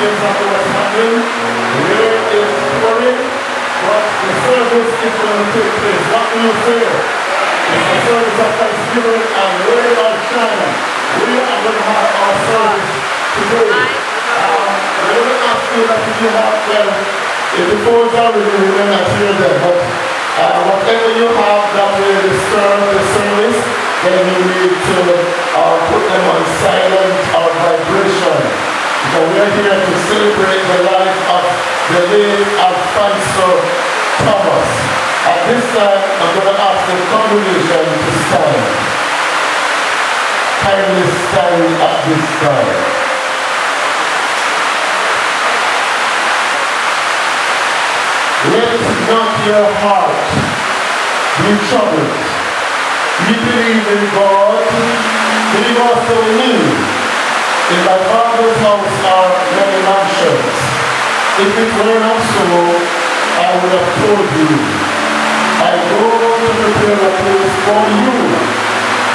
exactly what's happening. Rain is pouring, but the service is going to take place. What do you feel? It's a service of Thanksgiving and rain or shine. We are going to have our service today. Let me ask you that if you have, well, if the phones are ready, we may not hear them, but whatever you have that will disturb the service, then you need to put them on silent or vibration. Because we are here to celebrate the life of the late Alphonso Thomas. At this time, I'm going to ask the congregation to stand. Kindly stand at this time. Let not your heart be troubled. We believe in God. Believe also in me. In my Father's house are many mansions. If it were not so, I would have told you. I go to prepare a place for you.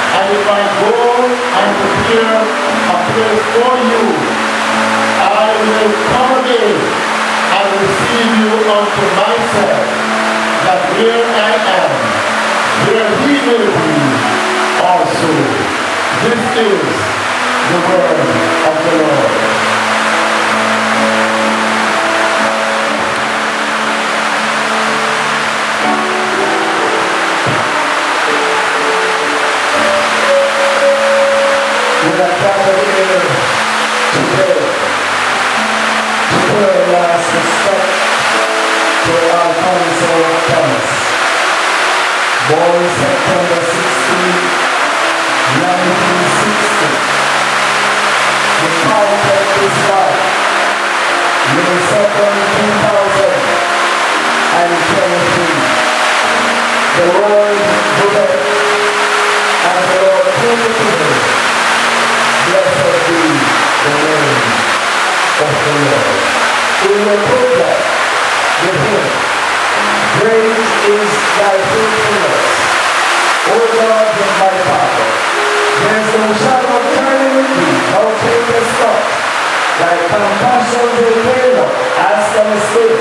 And if I go and prepare a place for you, I will come again and receive you unto myself, that where I am, there he will be also. This is the word of the Lord. We are gathered here today to pay last respect to Alphonso Thomas, born September 16, 1960. The content is life, May 2nd, 2023. The word Quebec and the Lord Trinity. Blessed be the name of the Lord. We will progress with him. Great is thy faithfulness, O God and my Father. There is no shadow of turning with thee, thou takest not. Thy compassion will fail not, as thou still.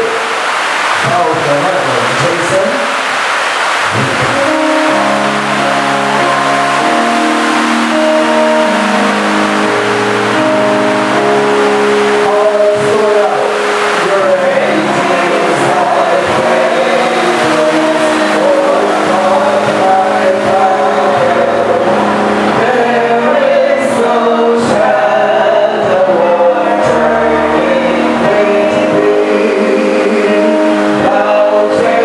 Thou forever, Jason. Okay.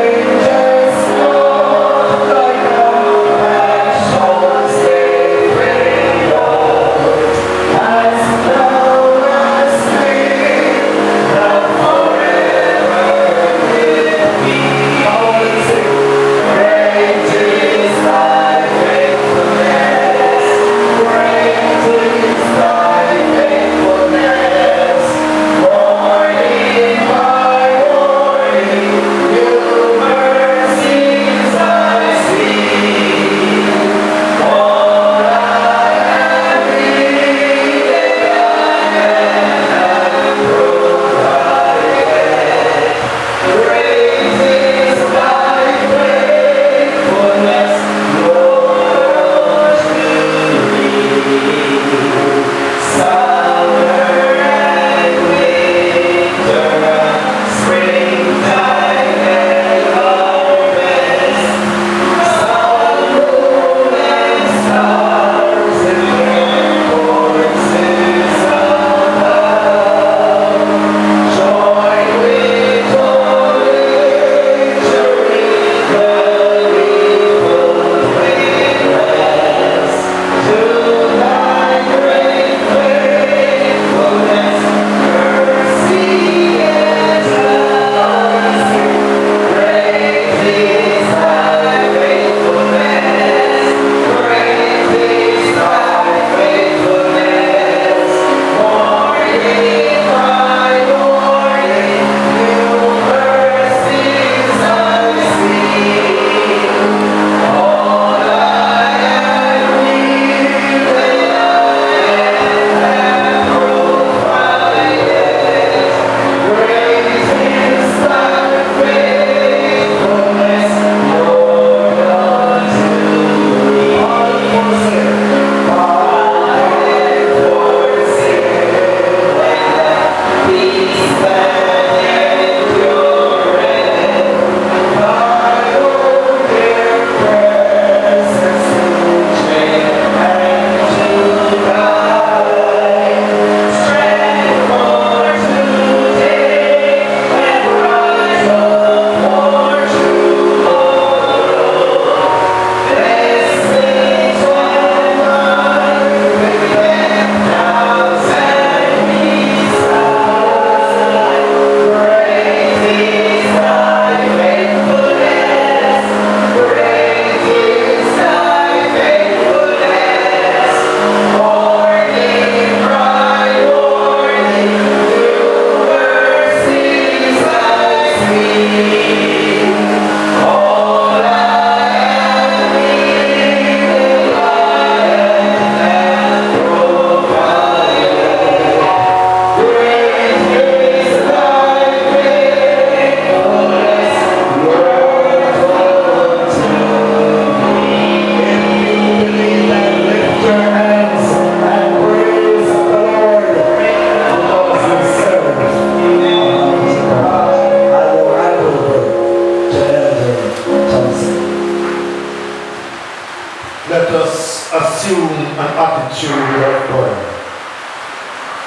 assume an attitude of prayer.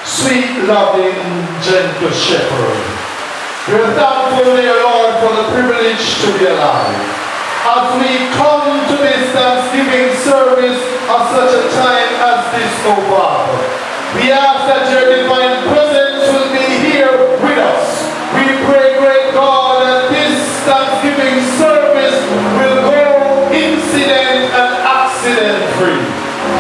Sweet, loving, gentle shepherd, we're thankful, dear Lord, for the privilege to be alive. As we come to this Thanksgiving service at such a time as this, O Father, we ask that your divine presence will be here with us. We pray, great God, that this Thanksgiving service will go incident and accident free.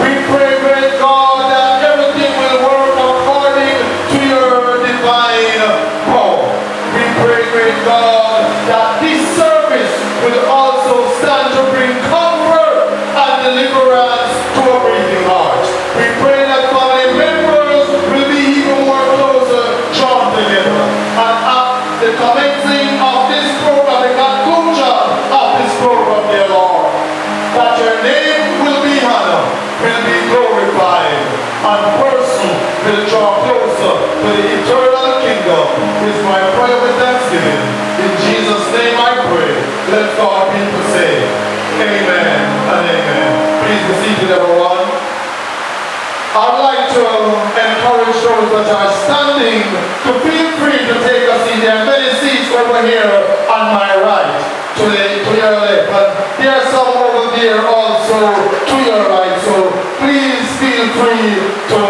We pray, great God, that everything will work according to your divine power. We pray, great God, that this service will also stand to bring comfort and deliverance to a breathing heart. We pray that family members will be even more closer drawn together. And at the commencing of this program, the conclusion of this program, dear Lord, that your name will be honored, will be glorified, and person will draw closer to the eternal kingdom. Is my prayer with thanksgiving. In Jesus' name I pray. Let God people say, amen and amen. Please be seated, everyone. I'd like to encourage those that are standing to feel free to take a seat. There are many seats over here on my right, to your left, and there are some over there also to your right. So please feel free to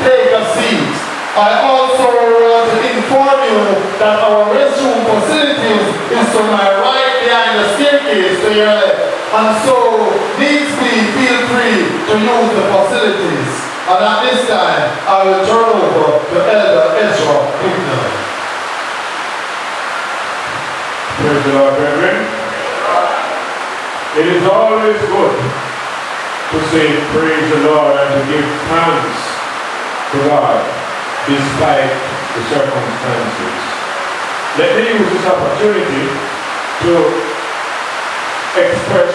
take a seat. I also want to inform you that our restroom facilities is to my right behind the staircase to your left. And so, needs be, feel free to use the facilities. And at this time, I will turn over to Elder Ezra Hickner. Praise the Lord, brethren. It is always good to say praise the Lord and to give thanks to God despite the circumstances. Let me use this opportunity to express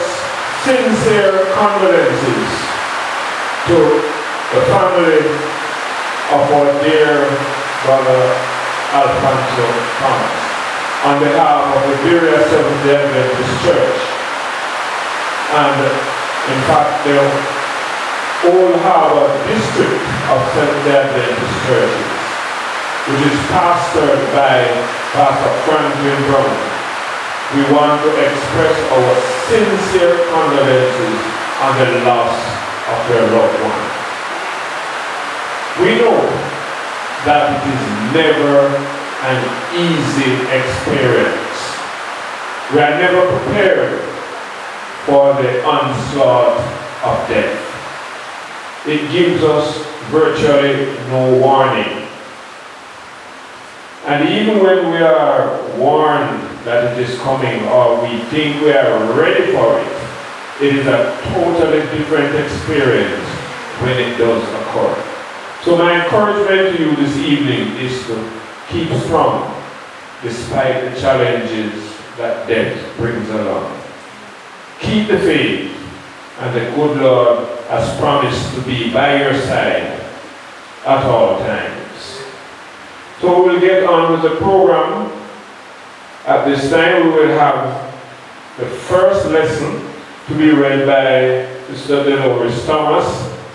sincere condolences to the family of our dear brother Alphonso on behalf of the various Seventh-day Adventist Church, and in fact the whole Harbour district of Seventh-day Adventist churches, which is pastored by Pastor Franklin Brown. We want to express our sincere condolences on the loss of their loved one. We know that it is never an easy experience. We are never prepared for the onslaught of death. It gives us virtually no warning. And even when we are warned that it is coming, or we think we are ready for it, it is a totally different experience when it does occur. So my encouragement to you this evening is to keep strong despite the challenges that death brings along. Keep the faith, and the good Lord has promised to be by your side at all times. So we'll get on with the program. At this time we will have the first lesson to be read by Mr. Delores Thomas,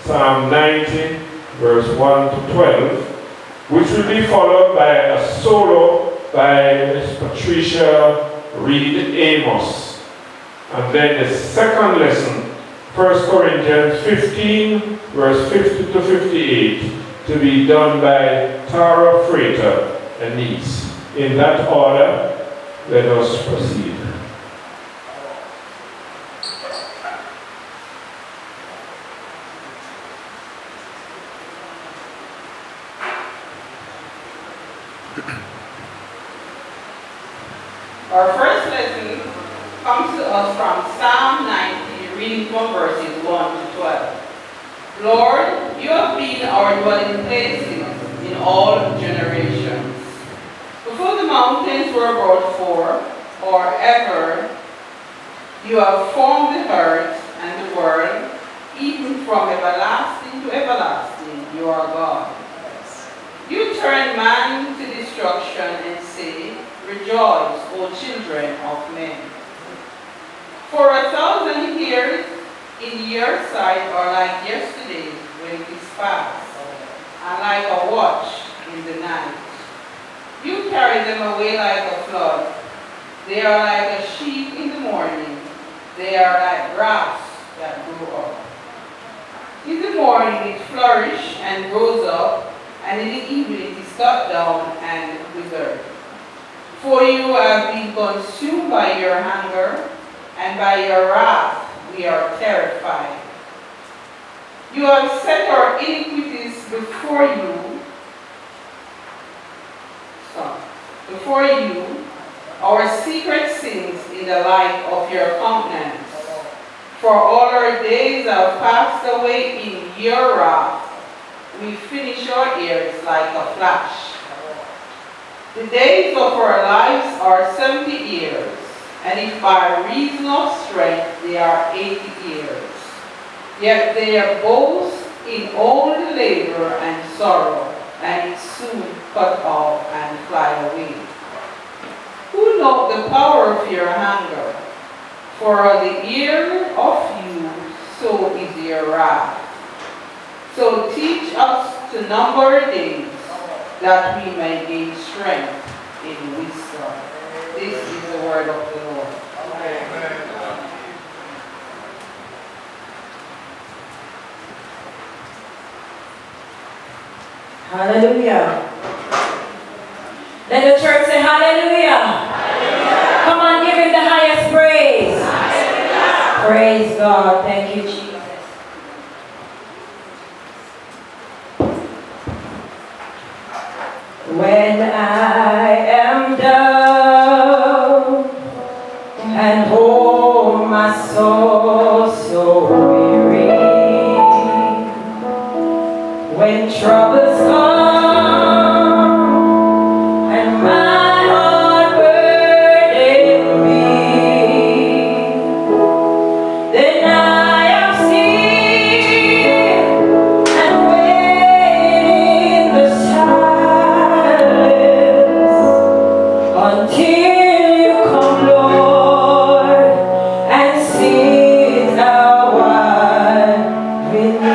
Psalm 90, verse 1 to 12, which will be followed by a solo by Ms. Patricia Reed Amos. And then the second lesson, 1 Corinthians 15, verse 50 to 58, to be done by Tara Freighter and niece. In that order, let us proceed. Our first lesson comes to us from Psalm 90, reading from verses 1 to 12. Lord, you have been our dwelling places in all generations. Before the mountains were brought forth, or ever, you have formed the earth and the world, even from everlasting to everlasting, you are God. You turn man to destruction and say, rejoice, O children of men. For 1,000 years in your sight are like yesterday when it is past, and like a watch in the night. You carry them away like a flood. They are like a sheep in the morning. They are like grass that grow up. In the morning it flourishes and grows up, and in the evening it is cut down and withered. For you have been consumed by your anger, and by your wrath we are terrified. You have set our iniquities before you, our secret sins in the light of your countenance. For all our days have passed away in your wrath. We finish our years like a flash. The days of our lives are 70 years, and if by reason of strength they are 80 years. Yet they boast in only labor and sorrow, and is soon cut off and fly away. Who know the power of your anger? For the year of you, so is your wrath. So teach us to number days, that we may gain strength in wisdom. This is the word of the Lord. Amen. Hallelujah. Let the church say hallelujah. Hallelujah. Come on, give him the highest praise. Hallelujah. Praise God. Thank you, Jesus. When I am down and oh my soul so weary, when troubles come and my heart burden be, then I am still and wait in the silence until you come, Lord, and sit a while with me.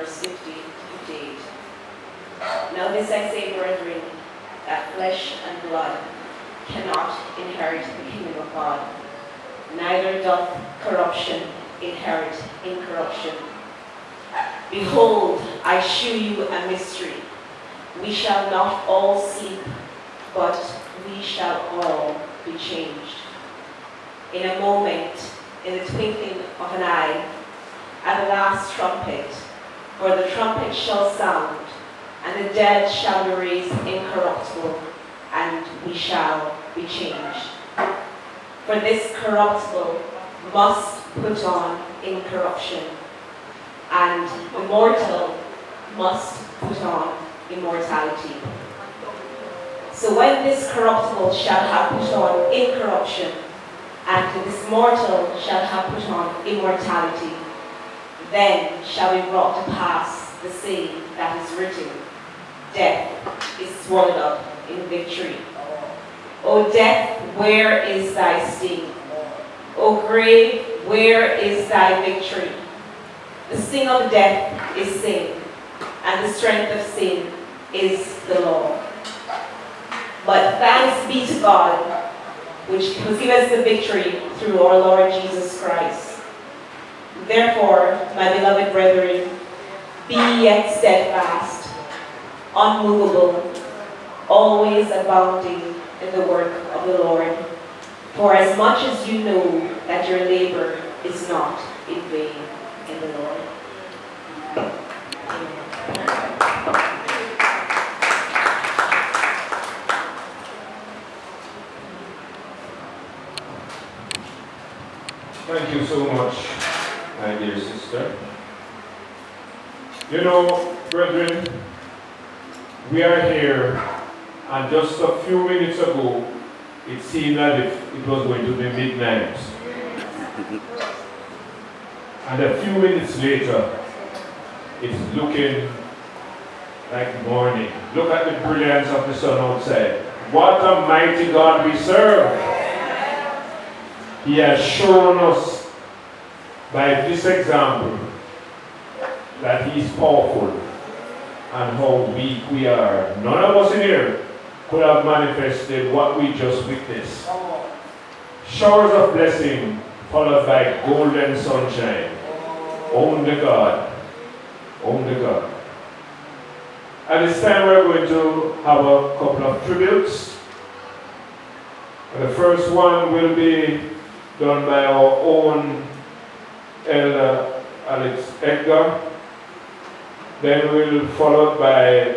verse 50 to 58. Now this I say, brethren, that flesh and blood cannot inherit the kingdom of God, neither doth corruption inherit incorruption. Behold, I shew you a mystery. We shall not all sleep, but we shall all be changed. In a moment, in the twinkling of an eye, at the last trumpet, for the trumpet shall sound, and the dead shall be raised incorruptible, and we shall be changed. For this corruptible must put on incorruption, and the mortal must put on immortality. So when this corruptible shall have put on incorruption, and this mortal shall have put on immortality, then shall be brought to pass the saying that is written, death is swallowed up in victory. O death, where is thy sting? O grave, where is thy victory? The sting of death is sin, and the strength of sin is the law. But thanks be to God, which gives us the victory through our Lord Jesus Christ. Therefore, my beloved brethren, be yet steadfast, unmovable, always abounding in the work of the Lord, for as much as you know that your labor is not in vain in the Lord. Thank you so much, my dear sister. You know, brethren, we are here, and just a few minutes ago, it seemed as if it was going to be midnight. And a few minutes later, it's looking like morning. Look at the brilliance of the sun outside. What a mighty God we serve! He has shown us by this example that He is powerful and how weak we are. None of us in here could have manifested what we just witnessed. Showers of blessing followed by golden sunshine. Only God. Only God. At this time we're going to have a couple of tributes. The first one will be done by our own Elder Alex Edgar. Then we'll follow by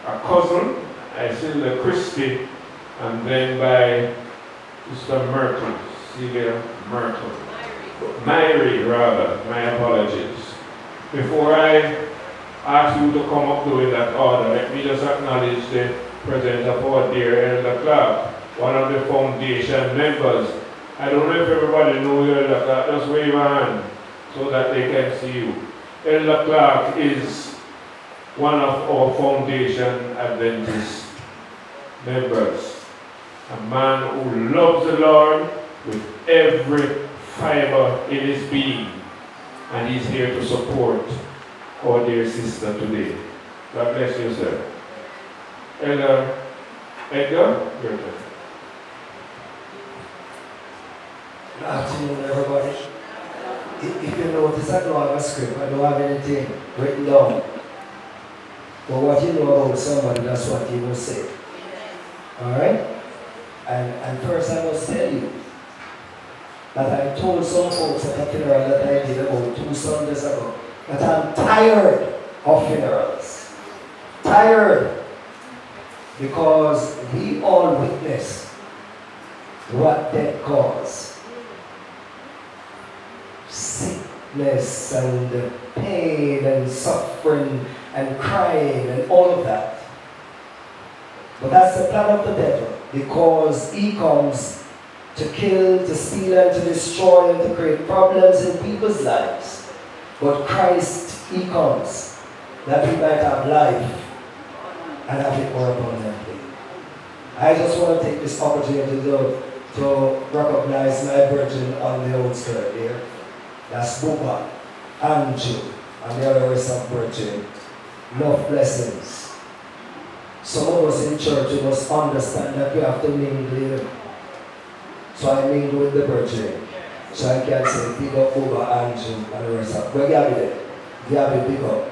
a cousin, Isilda Christie, and then by Sister Myrtle, Celia Myrtle. Myrie, rather, my apologies. Before I ask you to come up doing that order, let me just acknowledge the presence of our dear Elder Clark, one of the foundation members. I don't know if everybody knows Elder Clark, just wave your hand so that they can see you. Elder Clark is one of our Foundation Adventist members. A man who loves the Lord with every fiber in his being. And he's here to support our dear sister today. God bless you, sir. Elder Edgar, your turn. Good afternoon, everybody. If you notice, I don't have a script, I don't have anything written down. But what you know about somebody, that's what you will say. Alright? And first I must tell you that I told some folks at a funeral that I did about 2 Sundays ago that I'm tired of funerals. Tired. Because we all witness what death caused. Sickness and pain and suffering and crying and all of that. But that's the plan of the devil, because he comes to kill, to steal, and to destroy, and to create problems in people's lives. But Christ, He comes that we might have life and have it more abundantly. I just want to take this opportunity to recognize my brethren on the outskirts here. That's Buba, Andrew, and the other rest of virtue. Enough blessings. Some of us in church, we must understand that we have to mingle. So I mingle with the virtue. So I can say, pick up over Andrew and the rest of. Where you have it? You have it, pick up.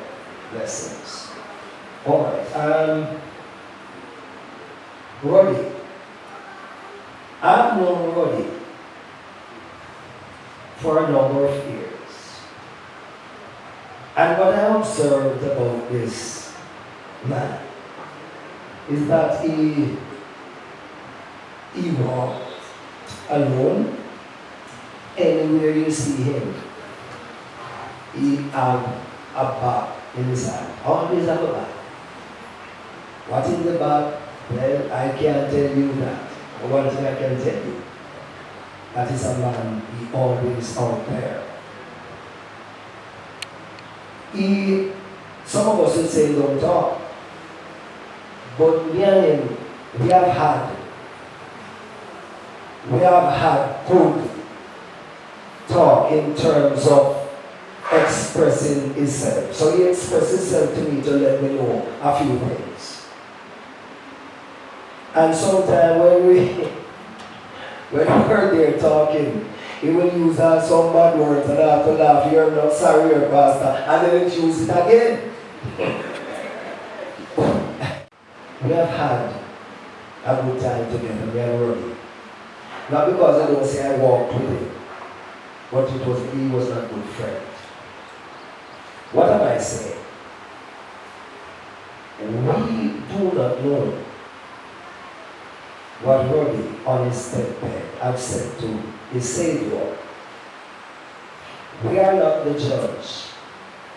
Blessings. Alright. Roddy. I've known Roddy for a number of years. And what I observed about this man is that he walked alone. Anywhere you see him, he have a bag in his hand. Always have a bag. What in the bag? Well, I can't tell you that. But one thing I can tell you, that is a man, he always out there. Some of us would say don't talk, but me and him, we have had good talk in terms of expressing himself. So he expressed himself to me to let me know a few things. And sometimes when we're there talking, he will use some bad words and I have to laugh. You're not sorry, you're pastor. And then he'll use it again. We have had a good time together. We are working. Not because I don't say I walked with him, but he was not a good friend. What am I saying? We do not know what Robbie on his deathbed have said to his Savior. We are not the judge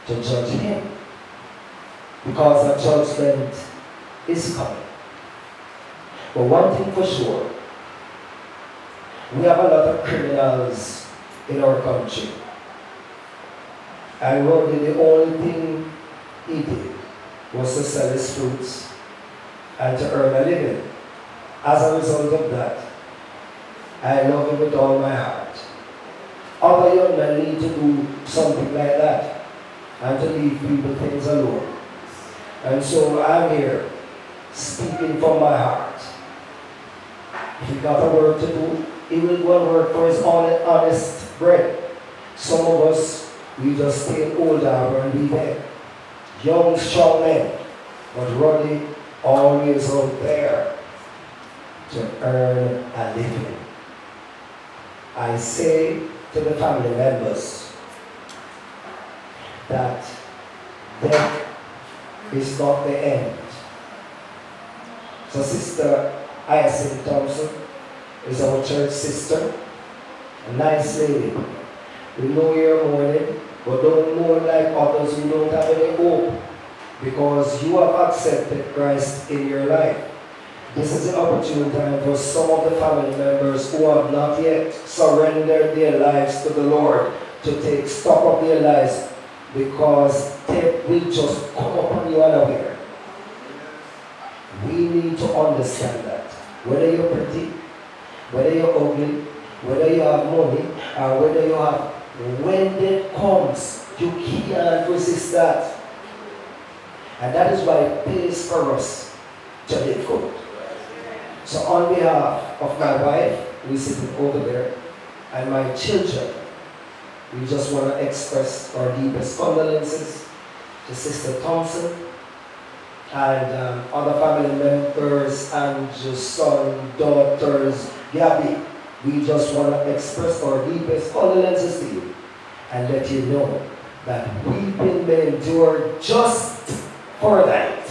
to judge him, because a judgment is coming. But one thing for sure, we have a lot of criminals in our country. And Robbie, the only thing he did was to sell his fruits and to earn a living. As a result of that, I love him with all my heart. Other young men need to do something like that and to leave people things alone. And so I'm here speaking from my heart. If he got a work to do, he will go and work for his honest bread. Some of us, we just stay in Old Harbour and be there. Young, strong men, but Roddy always out there to earn a living. I say to the family members that death is not the end. So Sister Hyacinth Thompson is our church sister, a nice lady. We know you're mourning, but don't mourn like others who don't have any hope, because you have accepted Christ in your life. This is an opportune time for some of the family members who have not yet surrendered their lives to the Lord to take stock of their lives, because death will just come upon you unaware. We need to understand that. Whether you're pretty, whether you're ugly, whether you have money, or whether you have, when death comes, you can't resist that. And that is why it pays for us to live good. So on behalf of my wife, who is sitting over there, and my children, we just want to express our deepest condolences to Sister Thompson and other family members, and your son, daughters, Gabby. We just want to express our deepest condolences to you and let you know that weeping may endure just for a night,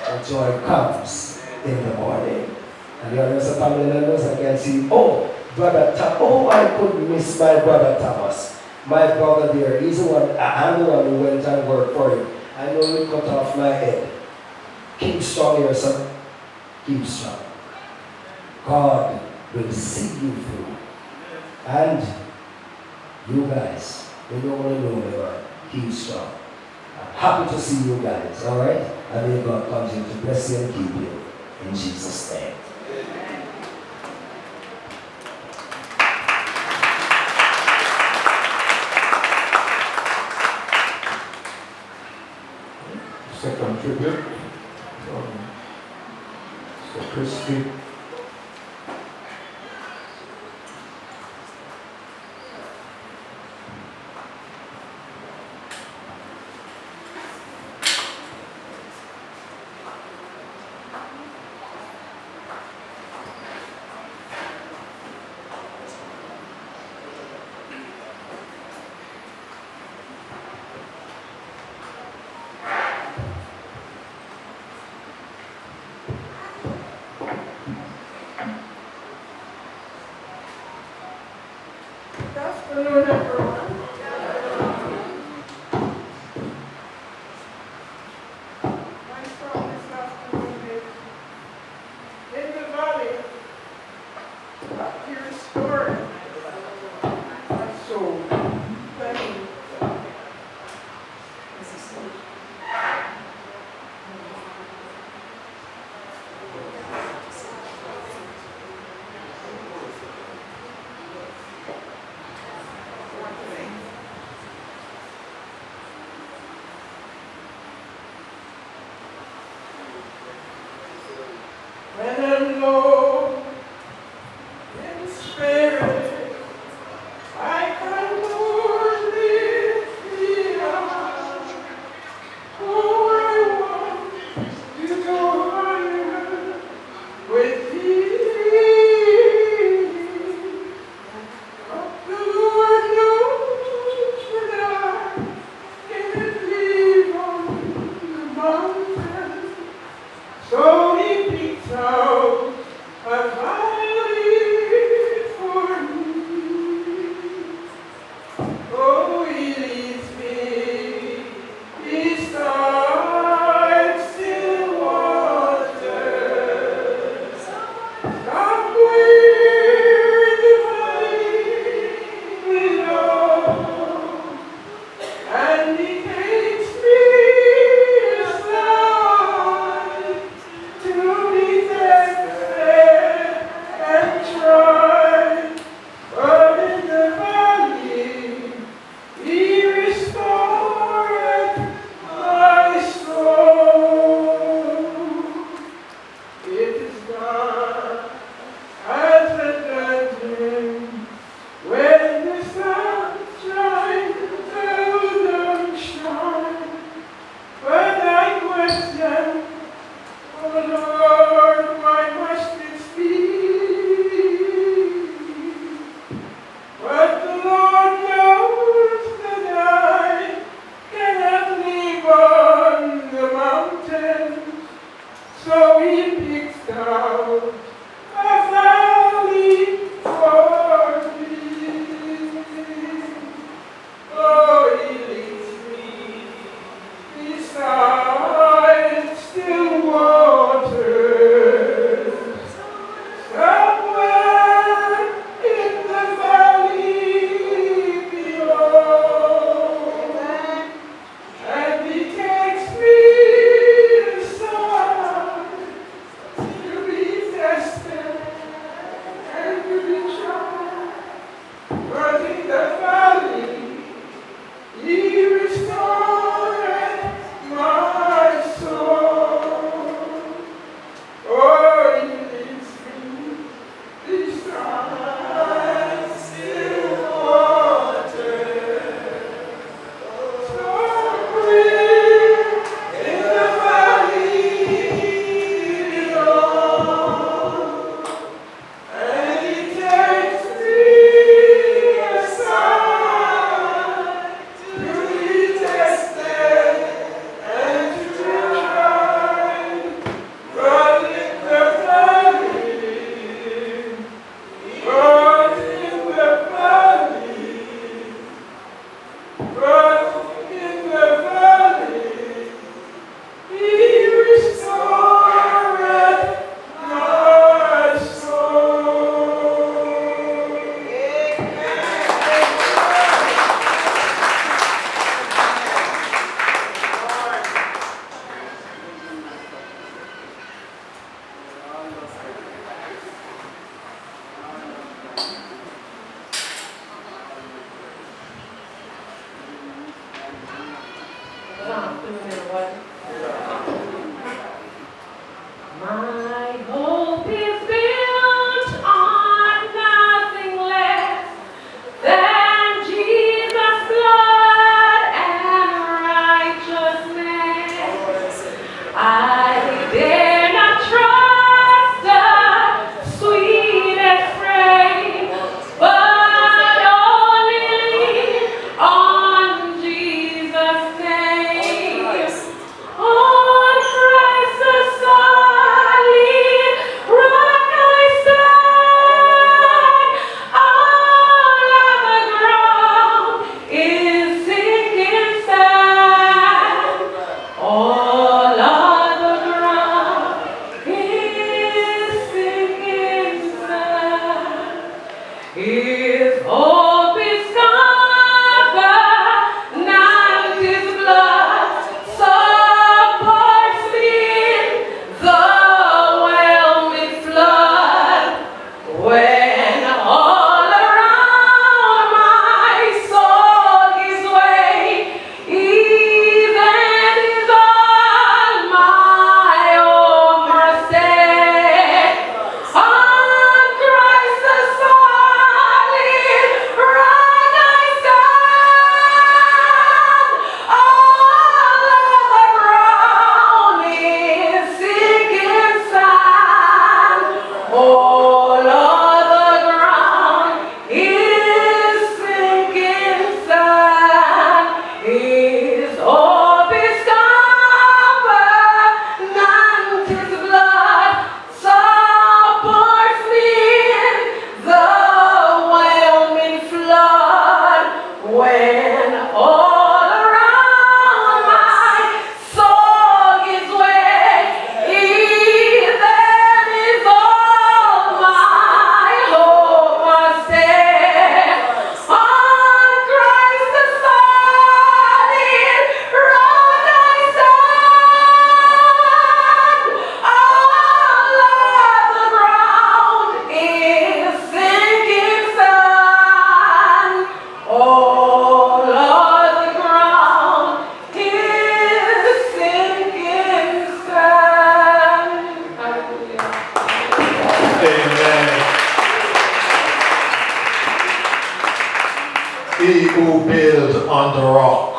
but joy comes in the morning. And the others are family members, I can see, oh, Brother Thomas, oh, I couldn't miss my brother Thomas. My brother there, he's the one, I'm the one who went and worked for him. I know you cut off my head. Keep strong here, son. Keep strong. God will see you through. And you guys, we don't want to know where. Keep strong. I'm happy to see you guys, alright? And may God continue to bless you and keep you. In Jesus' name. contribute. So Christy. Good afternoon, everyone. My song this afternoon is In the Valley, He Restored My Soul. Thank you. When I'm low in spirit, I can Lord lift me up. Oh, I want to go higher with thee. But the Lord knows that I can't live on the mountain. So he picks out a valley for me. Oh, he leads me beside still waters. Somewhere in the valley below, and he takes me aside to be tested and tried, but in the valley he restored my soul. It is dark as a dungeon when the sunshine seldom shines, but I question, oh Lord, why must this be? But the Lord knows that I cannot live on the mountain, so he picks out a valley for me. Oh, he leads me beside still waters, somewhere in the valley below, and he takes me aside to be tested and to be tried, but in the valley he restored my soul. Oh, he leads me beside still waters. Somewhere in the valley below, and he takes me aside to be tested and to be tried, but in the valley, but in the valley, but in the valley, he restored my soul. Good afternoon, everyone. My hope is built on nothing less than Jesus' blood and righteousness. I dare not trust the sweetest frame, but only lean on Jesus' name. On Christ the solid rock I stand. All other ground is sinking sand. All other ground is sinking sand. His hope is covenant, His blood supports me in the whelming flood. When all around my soul gives way, even is all my overstay. On Christ the solid rock I stand. All other ground is sinking sand. All other ground is sinking sand. His hope is covenant, His blood supports me in the whelming flood. When all around my soul gives way, then is all my hope must stay. On Christ the solid rock I stand. All other ground is sinking sand. All other ground is sinking sand. Hallelujah. Amen. He who builds on the rock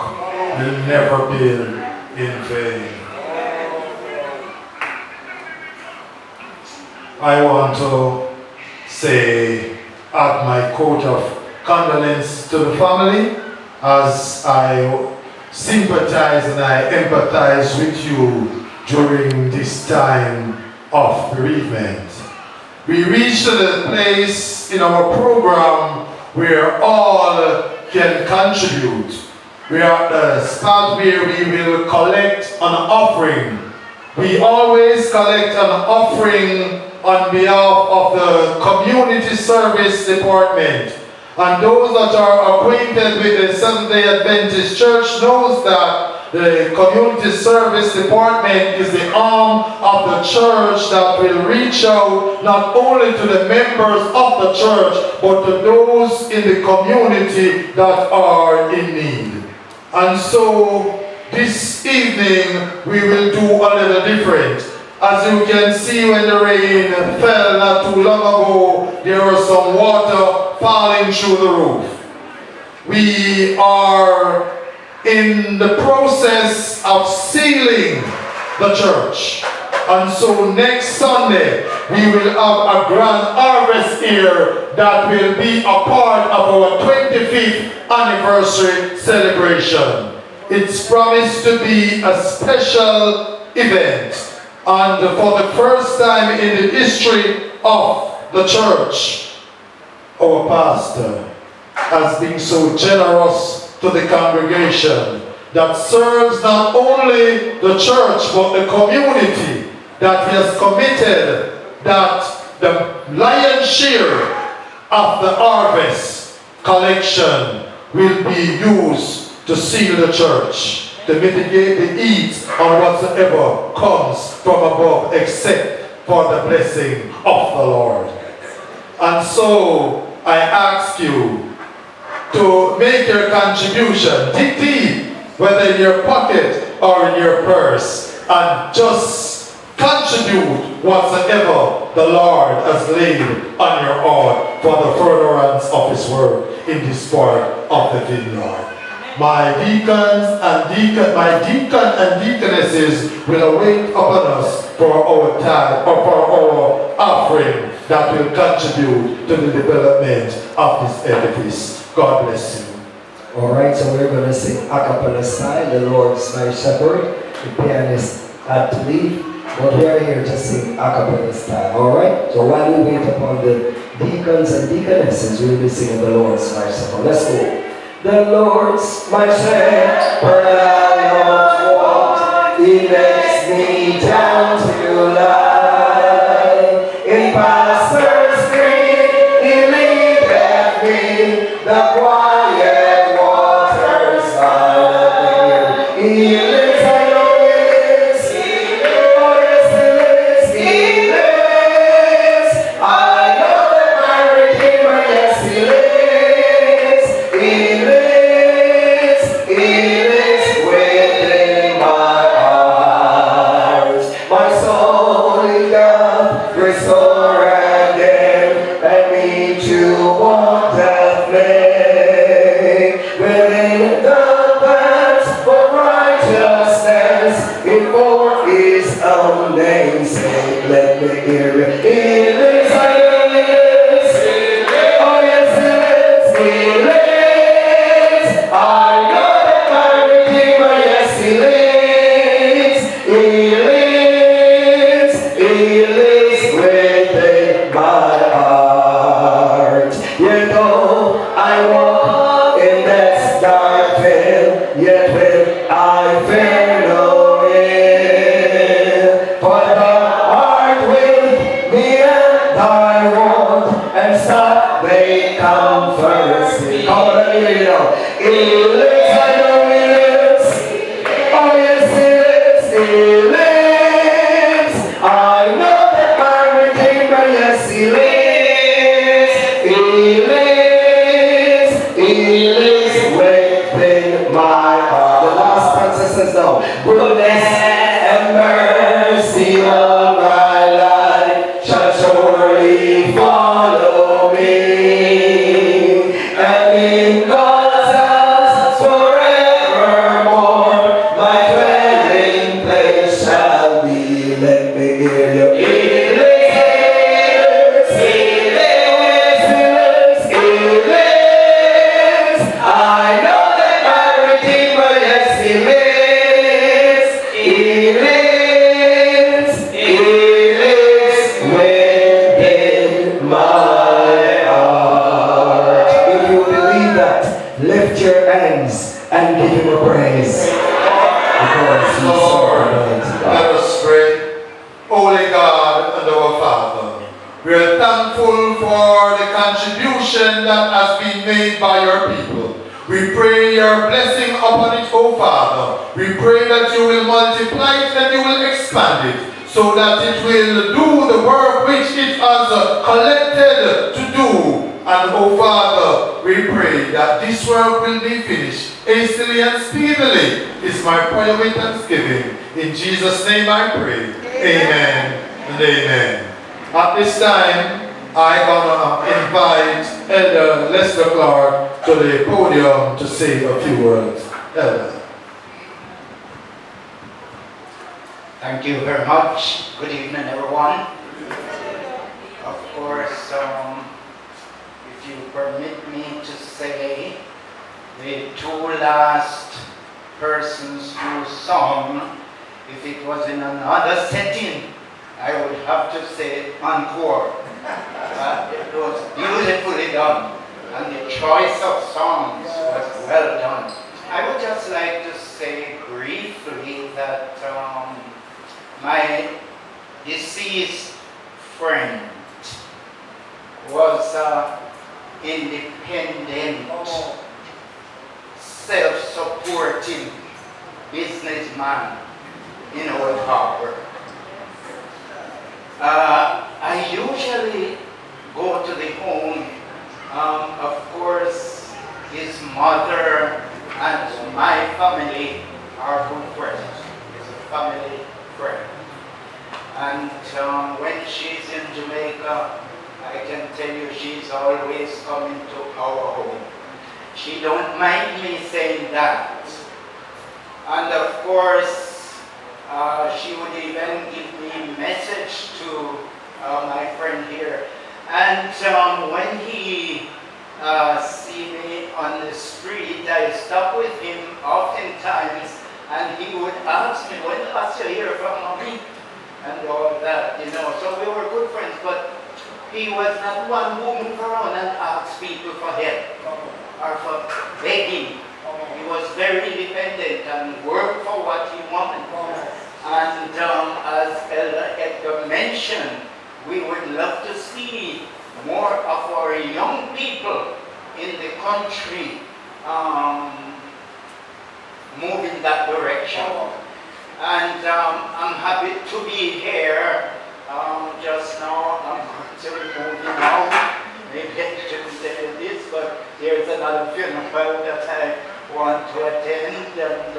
will never build in vain. I want to say, add my quote of condolence to the family as I sympathize and I empathize with you during this time of bereavement. We reached the place in our program where all can contribute. We are at the spot where we will collect an offering. We always collect an offering on behalf of the Community Service Department. And those that are acquainted with the Seventh-day Adventist Church knows that the Community Service Department is the arm of the church that will reach out not only to the members of the church, but to those in the community that are in need. And so this evening we will do a little different. As you can see, when the rain fell not too long ago, there was some water falling through the roof. We are in the process of sealing the church. And so next Sunday, we will have a grand harvest here that will be a part of our 25th anniversary celebration. It's promised to be a special event. And for the first time in the history of the church, our pastor has been so generous to the congregation that serves not only the church but the community, that he has committed that the lion's share of the harvest collection will be used to seal the church, to mitigate the heat on whatsoever comes from above, except for the blessing of the Lord. And so I ask you to make your contribution. Dig deep, whether in your pocket or in your purse, and just contribute whatsoever the Lord has laid on your heart for the furtherance of His word in this part of the vineyard. My deacons and my deacon and deaconesses will await upon us for our tithe or for our offering that will contribute to the development of this edifice. God bless you. Alright, so we're going to sing a cappella style, The Lord's My Shepherd. The pianist had to leave, but we are here to sing a cappella style. Alright, so while we wait upon the deacons and deaconesses, we'll be singing The Lord's My Shepherd. Let's go. The Lord's my shepherd, I not want. He makes me down to lie. In pastures green, He leadeth me. The quiet waters by the hill. He lives, I know He lives. Oh yes, He lives. I know that my Redeemer, yes, He lives. Let me hear it. He lives, I know He lives. Oh yes, He lives, He lives. I know that my Redeemer, yes, He lives. He lives within my heart. You know, I walk in that dark vale, yet when I fear no ill, for I want and stop, they come first. Come on, let me hear you now. He lives, I know He lives. Oh yes, He lives. I know that my Redeemer, yes, He lives within my heart. The last stanza says now, goodness and mercy all my life shall surely follow me, and in God's house forevermore my dwelling place shall be. Let me hear you. He lives, He lives, He lives, He lives. I know that my Redeemer, yes, He lives. He lives, He lives within my heart. If you believe that, lift your hands and give Him a praise. Because He's so good. Let us pray. Holy God and our Father, we are thankful for the contribution that has been made by your people. We pray your blessing upon it, O Father. We pray that you will multiply it and you will expand it, so that it will do the work which it has collected to do. And, O Father, we pray that this work will be finished hastily and speedily, is my prayer with thanksgiving. In Jesus' name I pray. Amen and amen. At this time, I'm going to invite Elder Lester Clark to the podium to say a few words. Elder. Thank you very much. Good evening, everyone. Of course, if you permit me to say, the two last persons who sung, if it was in another setting, I would have to say encore. It was beautifully done, and the choice of songs was well done. I would just like to say briefly that my deceased friend was an independent, self-supporting businessman in Old Harbour. I usually go to the home, of course, his mother and my family our good friend. Is a family friend. And when she's in Jamaica, I can tell you she's always coming to our home. She don't mind me saying that. And of course, she would even give me a message to my friend here. And when he see me on the street, I stop with him oftentimes, and he would ask me, when last you hear from mommy? And all that, you know. So we were good friends, but he was not one who moved around and asked people for help or for begging. He was very independent and worked for what he wanted. And as Elder Edgar mentioned, we would love to see more of our young people in the country move in that direction. And I'm happy to be here. Just now, I'm actually moving out. Maybe I shouldn't say this, but there's another funeral that I want to attend. And,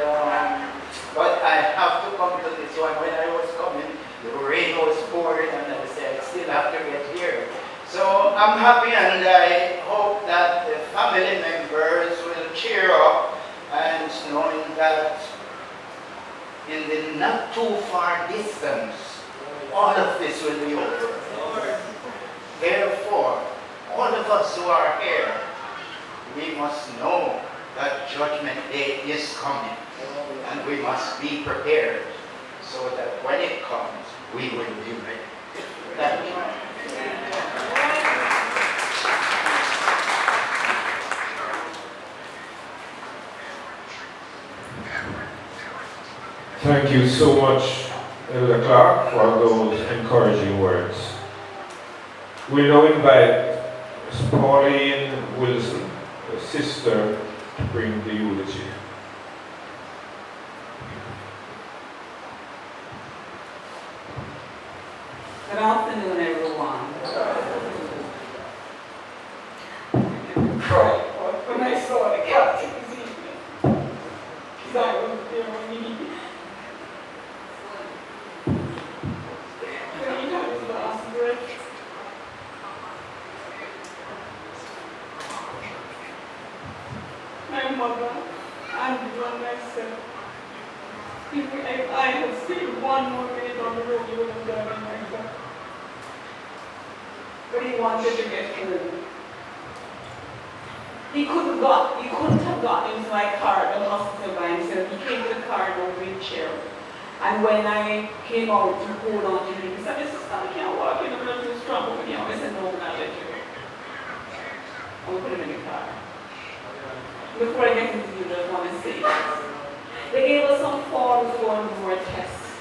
but I have to come to this one. When I was coming, the rain was pouring, and I said, I still have to get here. So I'm happy, and I hope that the family members will cheer up, and knowing that in the not too far distance, all of this will be over. Therefore, all of us who are here, we must know that Judgment Day is coming, and we must be prepared so that when it comes, we will be ready. Thank you. Thank you so much, Elder Clark, for those encouraging words. We now invite Pauline Wilson, the sister, to bring the eulogy. Good afternoon, everyone. When I saw the captain this evening, because I was there when he had his last breath. My mother and myself. If I had stayed one more minute on the road, he would have died in my car. But he wanted to get home. He couldn't have gotten into my car at the hospital by himself. He came to the car in a wheelchair. And when I came out to hold on to him, he said, Mrs. Stan, I can't walk in, I'm not too strong for you. I said, no, I'm not let you. And we put him in the car. Before I get into you, I just want to say this. They gave us some forms for more tests.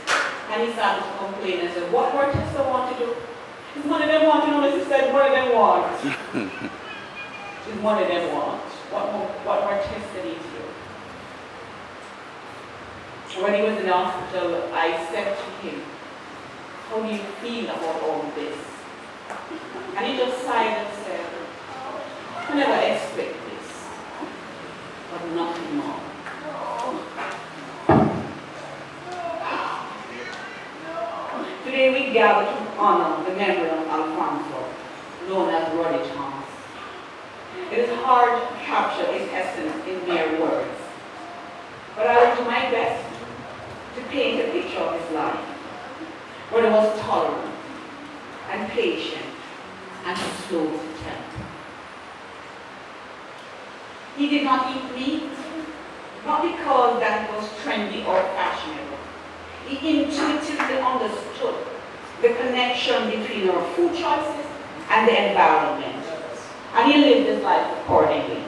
And he started to complain and said, what more tests do I want to do? Is one of them want to know, as he said, one of them want. Is one of them want. What more tests did he do? When he was in the hospital, I said to him, how do you feel about all this? And he just sighed and said, I never expect this, but nothing more. Today we gather to honor the memory of Alphonso, known as Roddy Thomas. It is hard to capture his essence in mere words, but I will do my best to paint a picture of his life, where he was tolerant and patient and slow to temper. He did not eat meat, not because that was trendy or fashionable. He intuitively understood the connection between our food choices and the environment, and he lived his life accordingly.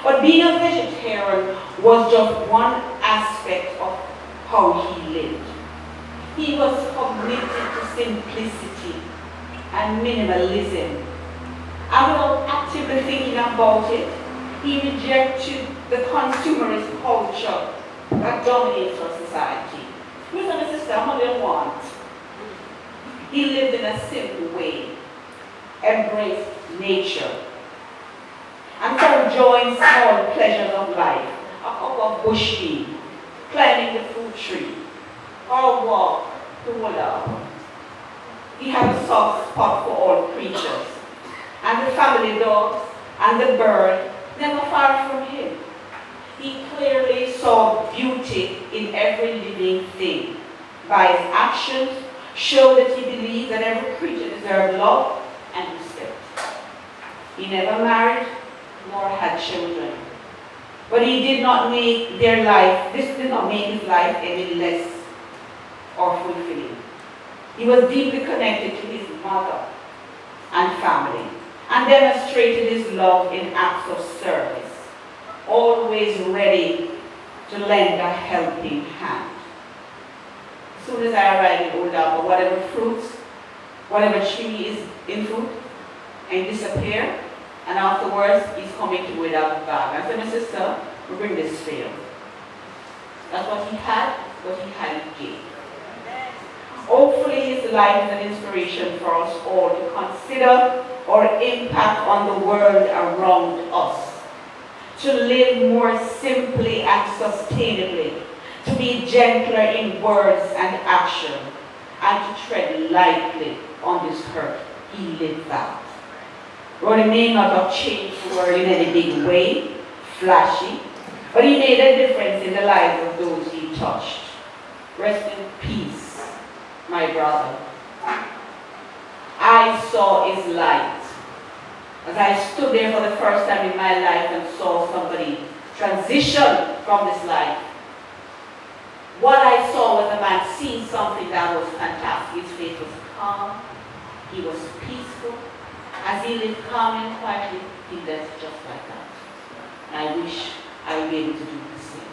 But being a vegetarian was just one aspect of how he lived. He was committed to simplicity and minimalism, and without actively thinking about it, he rejected the consumerist culture that dominates our society. Mr. and Sister, how do you want? He lived in a simple way, embraced nature, and found joy in small pleasures of life, a cup of bush tea, climbing the fruit tree, or walk to Woodall. He had a soft spot for all creatures, and the family dogs and the bird never far from him. He clearly saw beauty in every living thing. By his actions, showed that he believed that every creature deserved love and respect. He never married nor had children, but he did not make this did not make his life any less or fulfilling. He was deeply connected to his mother and family and demonstrated his love in acts of service, always ready to lend a helping hand. As soon as I arrived in Old Harbour, whatever tree is in fruit, and disappear, and afterwards he's coming to without a bag. I said, my sister, we bring this for you. That's what he had, what he hadn't gave. Hopefully his life is an inspiration for us all to consider our impact on the world around us, to live more simply and sustainably, to be gentler in words and action, and to tread lightly on this earth he lived out. Ronnie may not have changed the world in any big way, flashy, but he made a difference in the lives of those he touched. Rest in peace, my brother. I saw his light as I stood there for the first time in my life and saw somebody transition from this life. What I saw was a man seeing something that was fantastic. His face was calm, he was peaceful. As he lived calm and quietly, he left just like that. And I wish I would be able to do the same.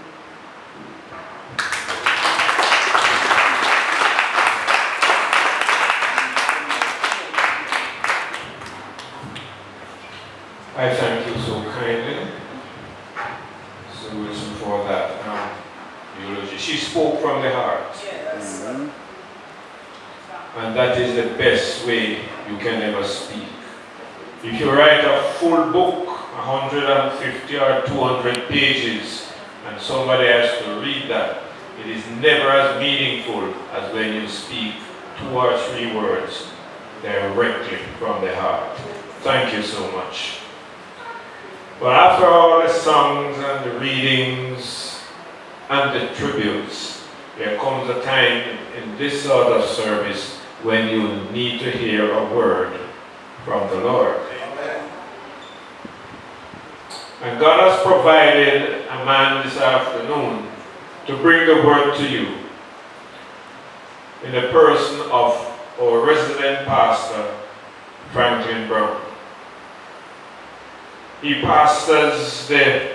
I thank you so kindly, Sir Wilson, for that eulogy. She spoke from the heart. Yes. And that is the best way you can ever speak. If you write a full book, 150 or 200 pages, and somebody has to read that, it is never as meaningful as when you speak 2 or 3 words directly from the heart. Thank you so much. But after all the songs and the readings and the tributes, there comes a time in this sort of service when you need to hear a word from the Lord. Amen. And God has provided a man this afternoon to bring the word to you in the person of our resident pastor, Franklin Brown. He pastors the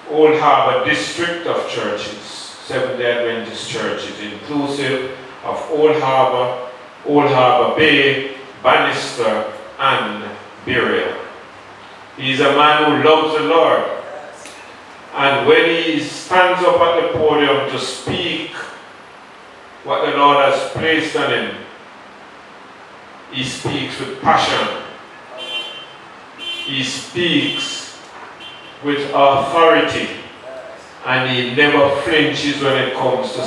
Old Harbour district of churches, Seventh-day Adventist churches, inclusive of Old Harbour Bay, Bannister, and Burial. He's a man who loves the Lord. And when he stands up at the podium to speak what the Lord has placed on him, he speaks with passion. He speaks with authority. And he never flinches when it comes to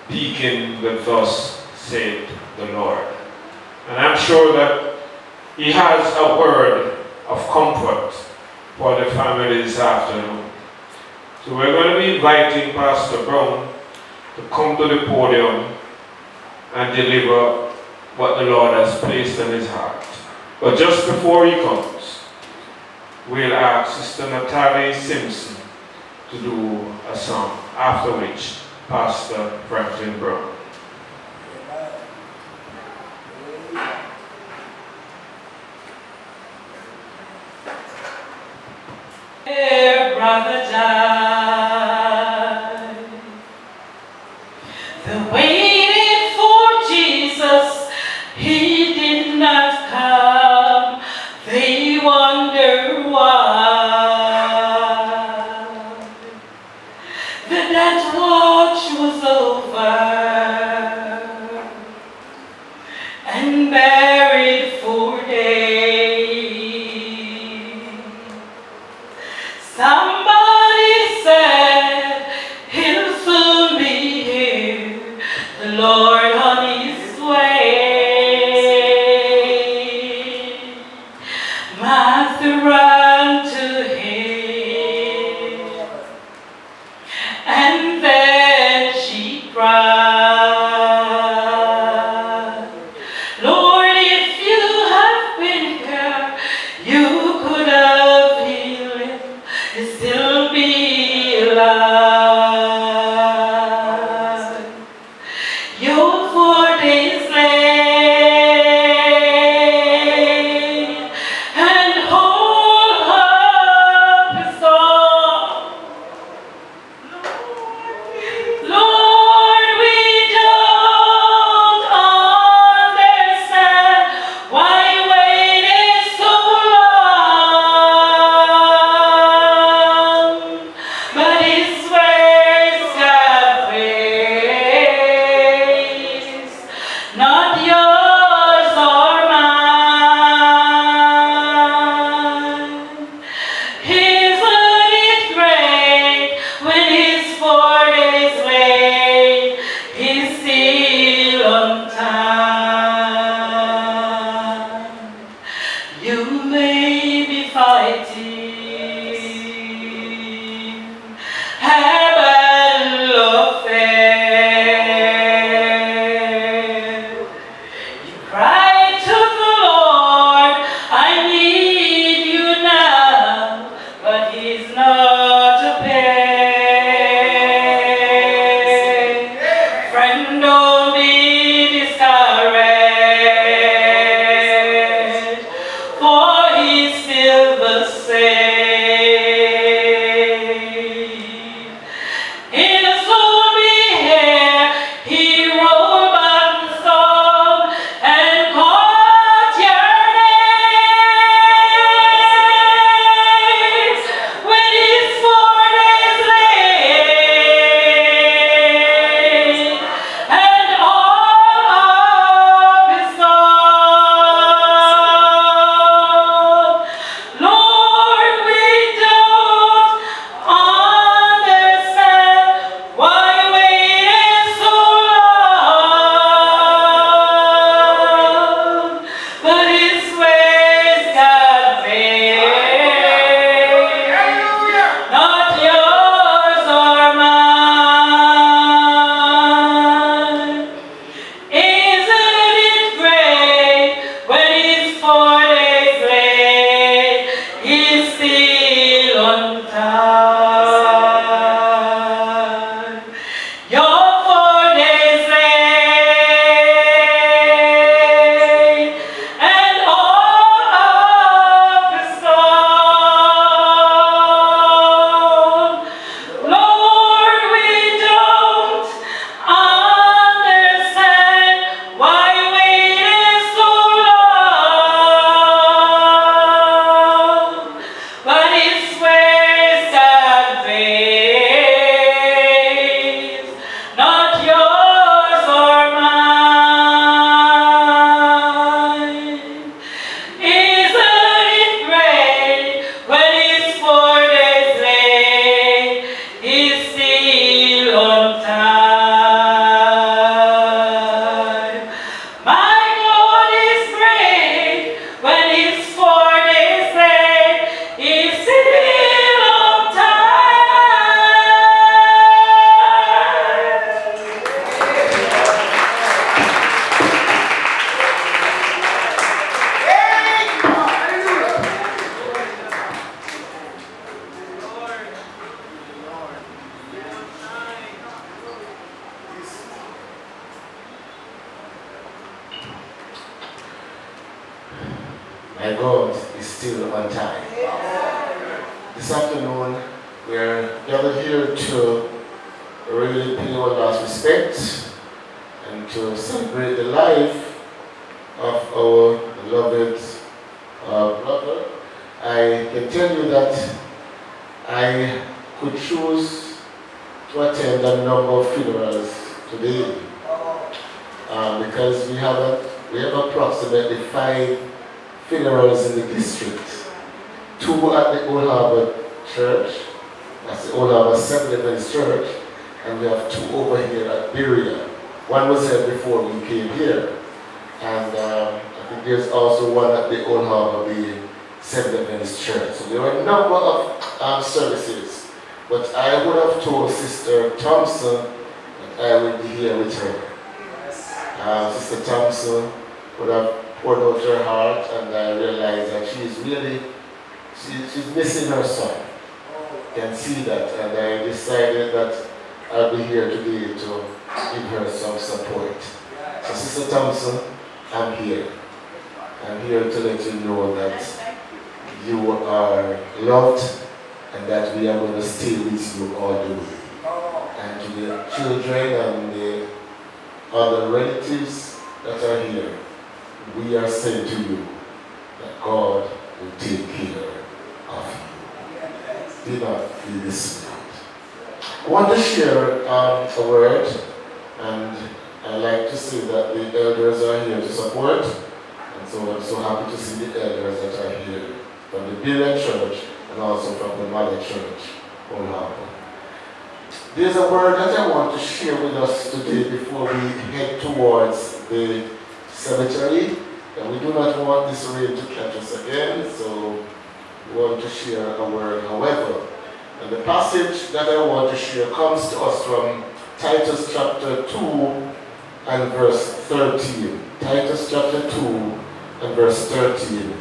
speaking with "Thus saith the Lord." And I'm sure that he has a word of comfort for the family this afternoon. So we're going to be inviting Pastor Brown to come to the podium and deliver what the Lord has placed in his heart. But just before he comes, we'll ask Sister Natalie Simpson to do a song, after which Pastor Franklin Brown. Dear brother died, the waiting for Jesus, he did not come. They wonder why. The death watch was over and buried for days. Somebody said life. You're 4 days late, and whole hope is gone. Lord, we don't understand why you waited so long, but His words have praise, not yours or mine. Isn't it great when He's 4 days late, He's still on time. You may be fighting a battle of faith. You cry to the Lord, I need you now, but He's not to pay. Friend, don't be discouraged, for He's still the same. He'll soon be here. He rolled back the storm and caught your name. When He's 4 days late, and all hope is gone. Lord, we don't understand why you waited so long, but His ways got faith, not yours or mine. Isn't it great when He's 4 days late, He's still on time. You're 4 days late, and all hope is gone. Lord, we don't understand why you waited so long, but His ways got praise, not yours or mine. Isn't it great when He's 4 days late, He's still on time. My God is great when He's 4 days late, He's still on My God is still on time. This afternoon, we are gathered here to really pay our last respect and to celebrate the life of our beloved brother. I can tell you that I could choose to attend a number of funerals today because we have approximately 5 funerals in the district. 2 at the Old Harbour Church, that's the Old Harbour Seventh Adventist Church, and we have 2 over here at Berea. One was here before we came here, and I think there's also one at the Old Harbour Seventh Adventist Church. So there are a number of services, but I would have told Sister Thompson that I would be here with her. Sister Thompson would have poured out her heart, and I realized that she's missing her son. can see that, and I decided that I'll be here today to give her some support. So Sister Thompson, I'm here. I'm here to let you know that you are loved and that we are going to stay with you all the way. And to the children and the other relatives that are here, we are saying to you that God will take care of you. Do not be dismayed. I want to share a word, and I like to say that the elders are here to support, and so I'm so happy to see the elders that are here from the Billion Church and also from the Mother Church, Old Harbour. There's a word that I want to share with us today before we head towards the cemetery, and we do not want this rain to catch us again, so we want to share a word. However, and the passage that I want to share comes to us from Titus chapter 2 and verse 13. Titus chapter 2 and verse 13.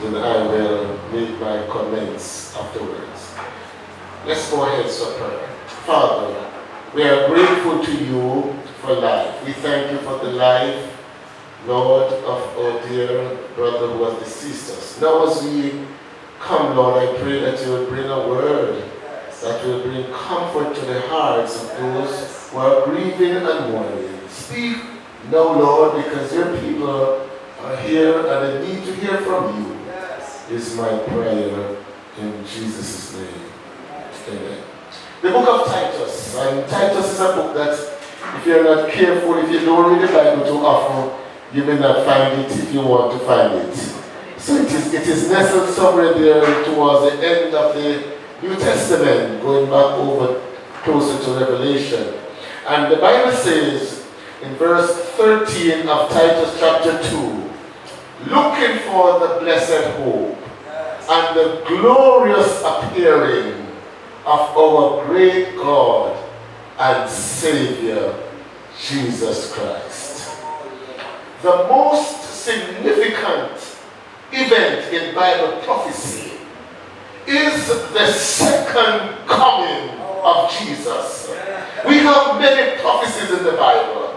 Then I will make my comments afterwards. Let's go ahead, so prayer. Father, we are grateful to you for life. We thank you for the life, Lord, of our dear brother who has deceased us. Now as we come, Lord, I pray that you will bring a word that will bring comfort to the hearts of those who are grieving and mourning. Speak now, Lord, because your people are here and they need to hear from you. Is my prayer in Jesus' name. Amen. The book of Titus. And Titus is a book that, if you're not careful, if you don't read the Bible too often, you may not find it if you want to find it. So it is nestled somewhere there towards the end of the New Testament, going back over closer to Revelation. And the Bible says in verse 13 of Titus chapter 2, looking for the blessed hope and the glorious appearing of our great God and Savior, Jesus Christ. The most significant event in Bible prophecy is the second coming of Jesus. We have many prophecies in the Bible,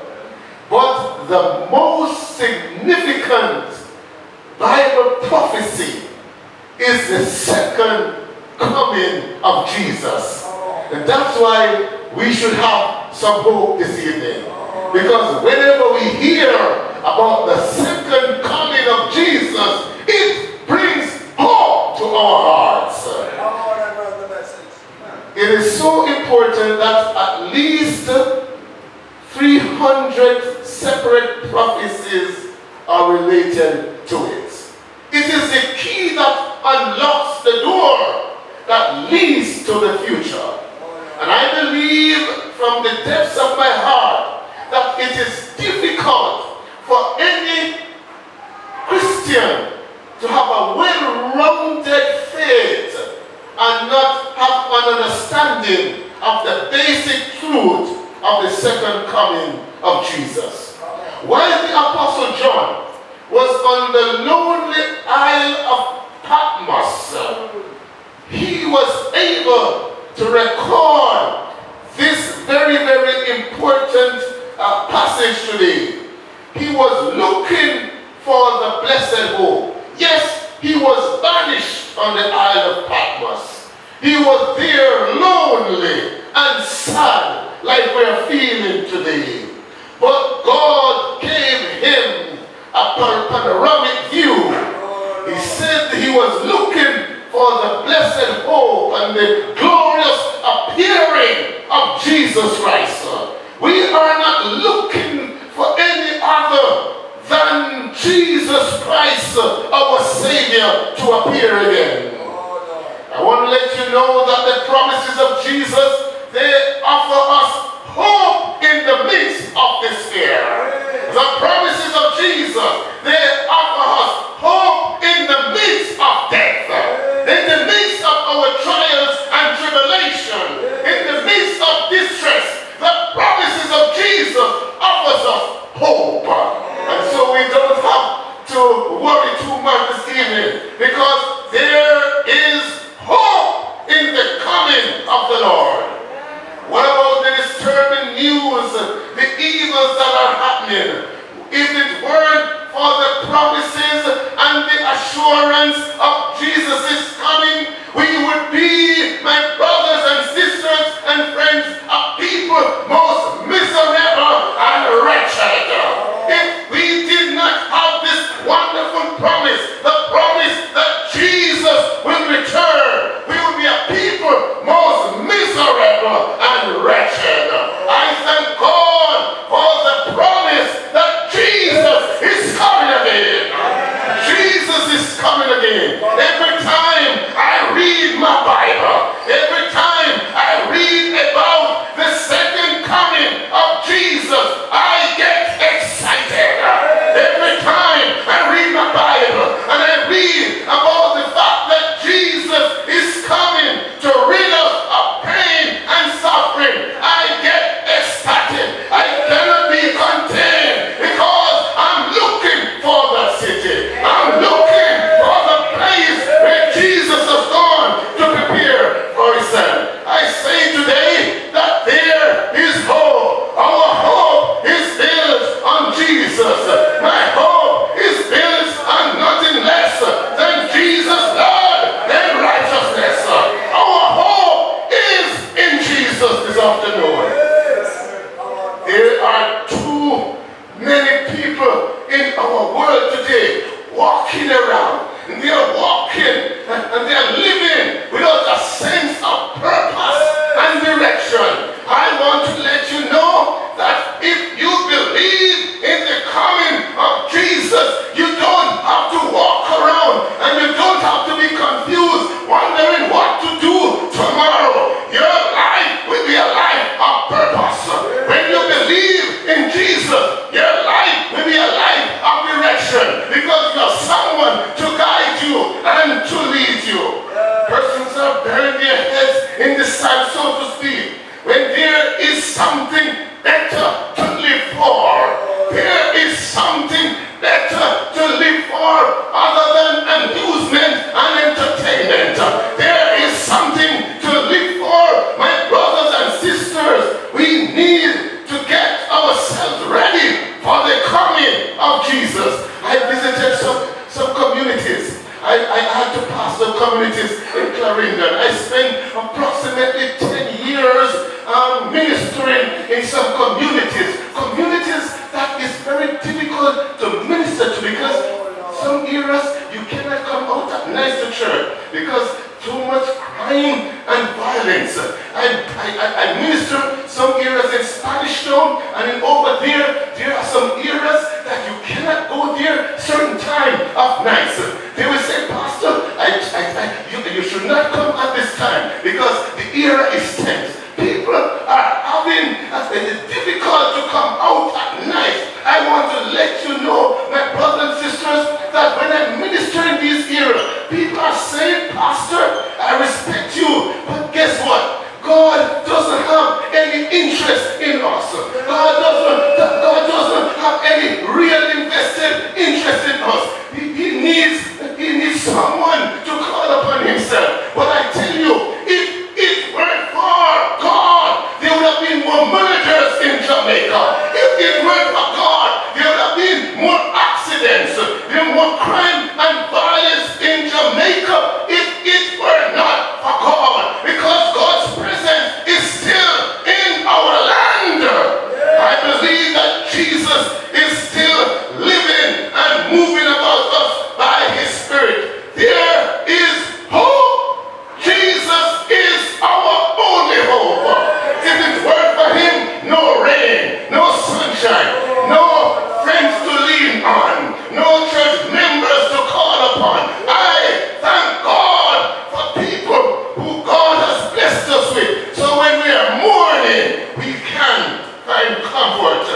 but the most significant Bible prophecy is the second coming of Jesus. And that's why we should have some hope this evening. Because whenever we hear about the second coming of Jesus, it brings hope to our hearts. It is so important that at least 300 separate prophecies are related to it. It is the key that unlocks the door that leads to the future. And I believe from the depths of my heart that it is difficult for any Christian to have a well-rounded faith and not have an understanding of the basic truth of the second coming of Jesus. While the Apostle John was on the lonely Isle of Patmos, he was able to record this very, very important passage today. He was looking for the blessed hope. Yes, he was banished on the Isle of Patmos. He was there lonely and sad like we're feeling today. But God gave him a panoramic view. He said he was looking for the blessed hope and the glorious appearing of Jesus Christ. We are not looking for any other than Jesus Christ, our Savior, to appear again. I want to let you know that the promises of Jesus, they offer us hope in the midst of despair. The promises of Jesus, they offer us hope in the midst of death. In the midst of our trials and tribulation, in the midst of distress, the promises of Jesus offers us hope. And so we don't have to worry too much this evening, because there is hope in the coming afternoon. There are too many people in our world today walking around. And they are walking and they are living without a sense of purpose and direction. I want to let you know that if you believe in the coming of Jesus, you don't have to walk around and you don't have to be confused, wondering what to do tomorrow. Your life will be a life of purpose. When you believe in Jesus, your life will be a life of direction because you have someone to guide you and to lead you. Persons are burying their heads in the sand, so to speak, when there is something better to live for. There is something better to live for other than amusement and entertainment. There is something to live for, my brothers and sisters. We need to get ourselves ready for the coming of Jesus. I visited some communities. I had to pastor communities in Clarendon. I spent approximately 10 years ministering in some communities. Communities that is very difficult to minister to because some areas you cannot come out at night to church because too much crime and violence. I minister some areas in Spanish Town, and over there are some areas that you cannot go there certain time of nights. They will say, Pastor, you should not come at this time because the era is tense. People are having it's difficult to come out at night. I want to let you know, my brothers and sisters, that when I minister in these areas, people are saying, Pastor, I respect you, but guess what? God doesn't have any interest in us. God doesn't have any real invested interest in us. He needs someone to call upon himself. But I tell you, if it weren't for God, there would have been more murders in Jamaica. If it weren't for God, there would have been more accidents, there more crime and violence in Jamaica. If it were not for God, because God's presence is still in our land. I believe that Jesus is still living and moving about us by his Spirit. There is hope. Jesus is our only hope. If it weren't for him, no rain, no sunshine, no friends to lean on, no church members to call upon. I thank God for people who God has blessed us with. So when we are mourning, we can find comfort.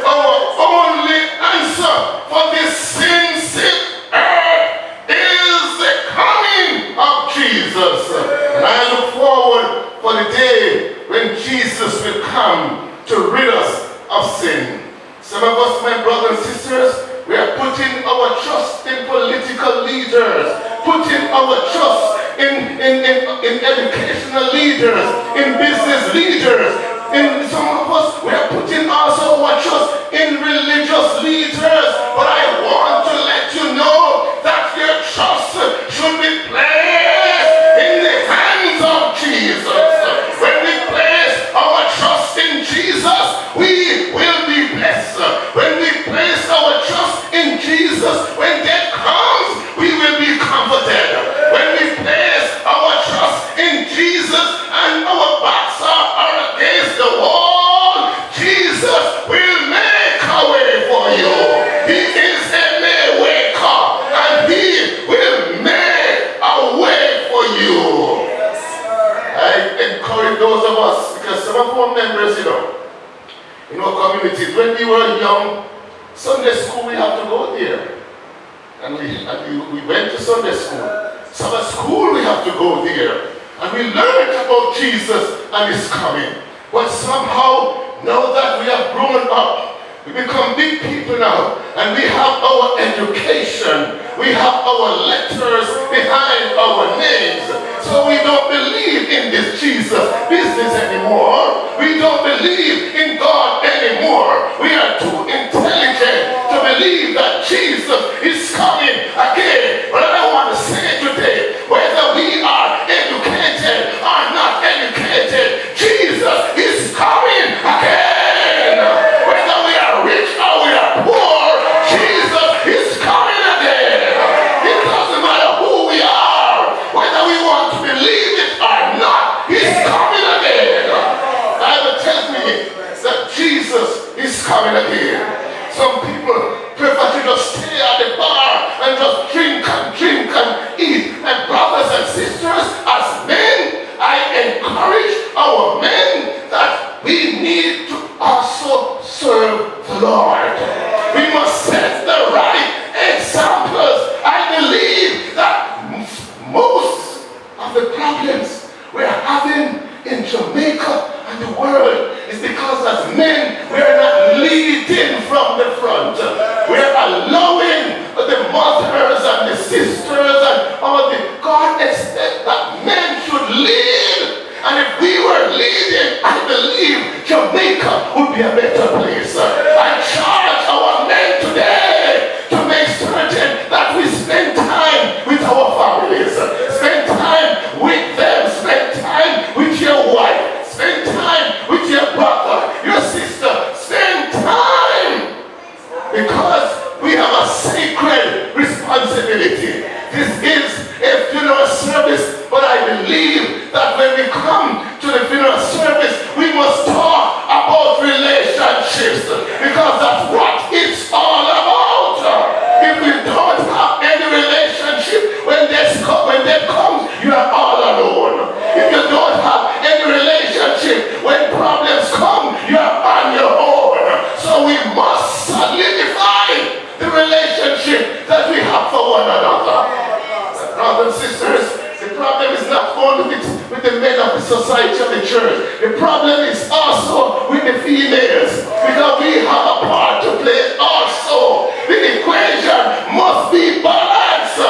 Our only answer for this sin-sick earth is the coming of Jesus. And I look forward for the day when Jesus will come to rid us of sin. Some of us, my brothers and sisters, we are putting our trust in political leaders, putting our trust in educational leaders, in business leaders. In some of us, we are putting also our trust in religious leaders. But I want to let you know that your trust should be placed in the hands of Jesus. When we place our trust in Jesus, we will be blessed. When we place our trust in Jesus, when death comes, we will be comforted. When we place our trust in Jesus and our backs are against the wall, Jesus will make a way for you. He is a way maker, and he will make a way for you. I encourage those of us, because some of our members, in our communities, when we were young, Sunday school, we have to go there. And we went to Sunday school. Summer school, we have to go there. And we learned about Jesus and his coming. But somehow, now that we have grown up, we become big people now, and we have our education, we have our letters behind our names. So we don't believe in this Jesus business anymore. We don't believe in God anymore. We are too intelligent to believe that Jesus is coming again. But I want to say today, whether we are educated or not educated, Jesus is coming. believe Jamaica would be a better place. I charge our men today to make certain that we spend time with our families, spend time with them, spend time with your wife, spend time with your brother, your sister, spend time, because we have a sacred responsibility. This is a funeral service, but I believe that when we come to the funeral service, we must talk about relationships, because that's what it's all about. If we don't have any relationship, when death comes, you are all alone. If you don't have any relationship, when problems come, you are on your own. So we must solidify the relationship that we have for one another. Brothers and sisters, the problem is not only with the men of the society of the church. The problem is also with the females, because we have a part to play also. The equation must be balanced.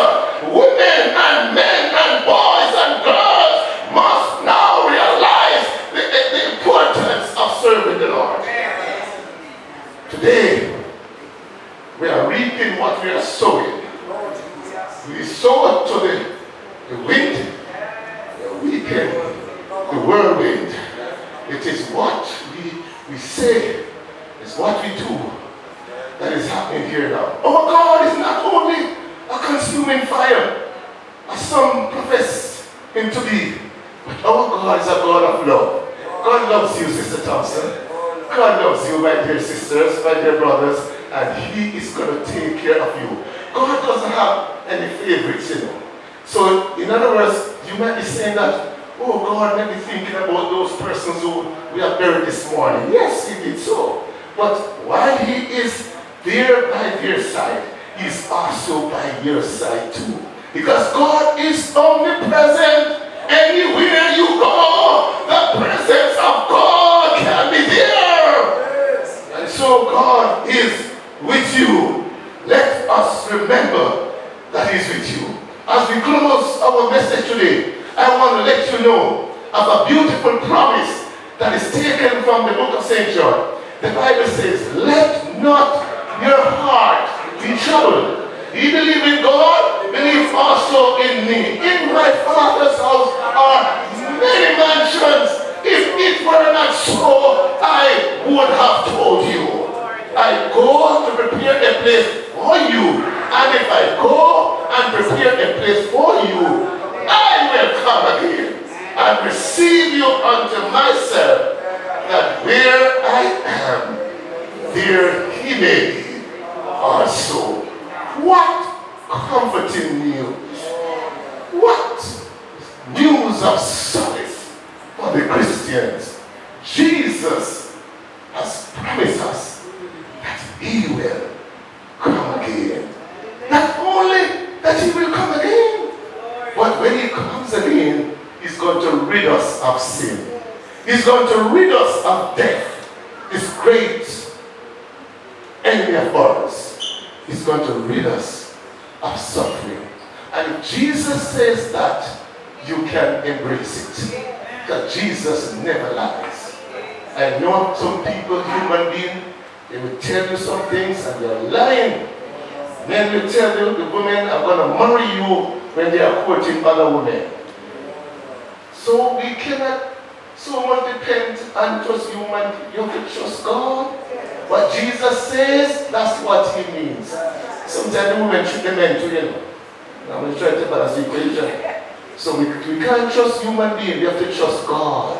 Women and men and boys and girls must now realize the importance of serving the Lord. Today, we are reaping what we are sowing. We sow to the wind, the weekend, the whirlwind. It is what we say, it's what we do that is happening here now. Our God is not only a consuming fire, as some profess him to be, but our God is a God of love. God loves you, Sister Thompson. God loves you, my dear sisters, my dear brothers, and He is going to take care of you. God doesn't have any favorites, you know. So, in other words, you might be saying that, oh, God may be thinking about those persons who we have buried this morning. Yes, He did so. But while He is there by their side, He's also by your side too. Because God is omnipresent. Anywhere you go, the presence of God can be there. And so God is with you. Let us remember that He's with you. As we close our message today, I want to let you know of a beautiful promise that is taken from the book of St. John. The Bible says, let not your heart be troubled. You believe in God, believe also in me. In my Father's house are many mansions. If it were not so, I would have told you. I go to prepare a place for you. And if I go and prepare a place for you, I will come again and receive you unto myself, that where I am, there He may be also. What comforting news! What news of solace for the Christians! Jesus has promised us that He will come again. Not only that He will come again, but when He comes again, He's going to rid us of sin. He's going to rid us of death, this great enemy of ours. He's going to rid us of suffering. And Jesus says that you can embrace it. Because Jesus never lies. I know some people, human beings, they will tell you some things and they're lying. Men will tell you the women are going to marry you when they are courting other women. So we cannot so much depend on just human. You have to trust God. What Jesus says, that's what He means. Sometimes the women treat the men too, you know. I'm going to try to balance the equation. So we can't trust human beings, we have to trust God.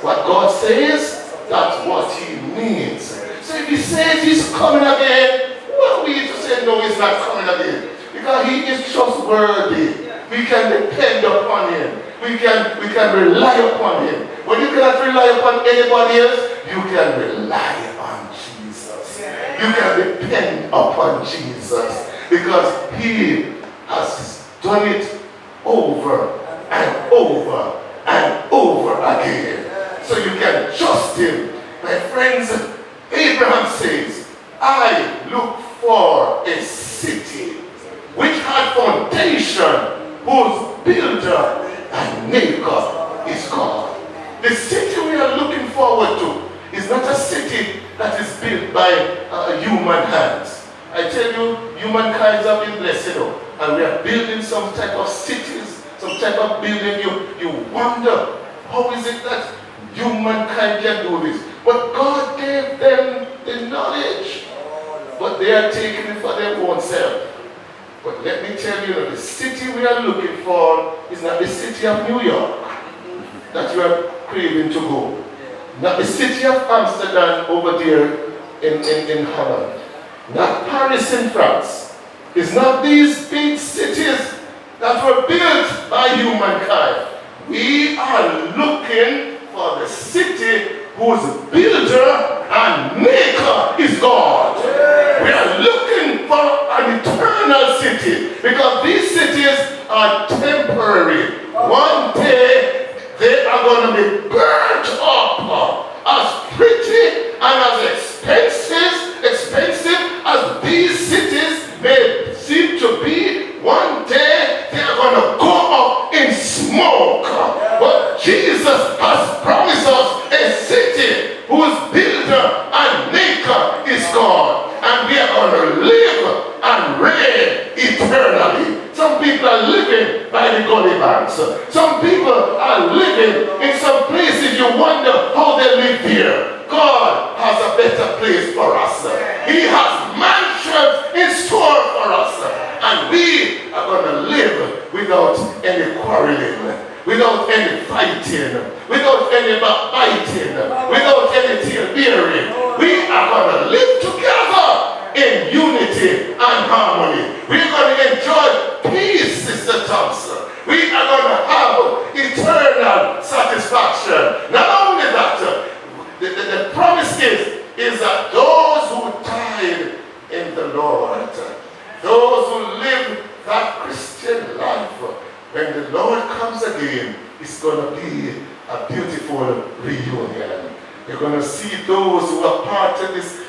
What God says, that's what He means. So if He says He's coming again, what are we to say no, He's not coming again? Because He is trustworthy. We can depend upon Him. We can rely upon Him. When you cannot rely upon anybody else, you can rely on Jesus. You can depend upon Jesus. Because He has done it over and over and over again. So you can trust Him. My friends, Abraham says, I look for a city which had foundation, whose builder and maker is God. The city we are looking forward to is not a city that is built by human hands. I tell you, humankind have been blessed, you know, and we are building some type of cities, some type of building. You wonder, how is it that humankind can do this? But God gave them the knowledge, but they are taking it for their own self. But let me tell you, the city we are looking for is not the city of New York that you are craving to go. Not the city of Amsterdam over there in Holland. Not Paris in France. It's not these big cities that were built by humankind. We are looking for the city whose builder and maker is God. We are looking for an eternal city because these cities are temporary. One day they are going to be burnt up. As pretty and as expensive as these cities may seem to be, one day they are going to go up in smoke. But Jesus has promised us a city whose builder and maker is God. And we are going to live and reign eternally. Some people are living by the gully banks. Some people are living in some places you wonder how they live here. God has a better place for us. He has mansions in store for us. And we are going to live without any quarreling, without any fighting, without any backbiting, without any tail-bearing. We are going to live together in unity and harmony. We're going to enjoy peace, Sister Thompson. We are going to have eternal satisfaction. Not only that, the promise is that those who died in the Lord, those who live that Christian life, when the Lord comes again, it's going to be a beautiful reunion. You're going to see those who are part of this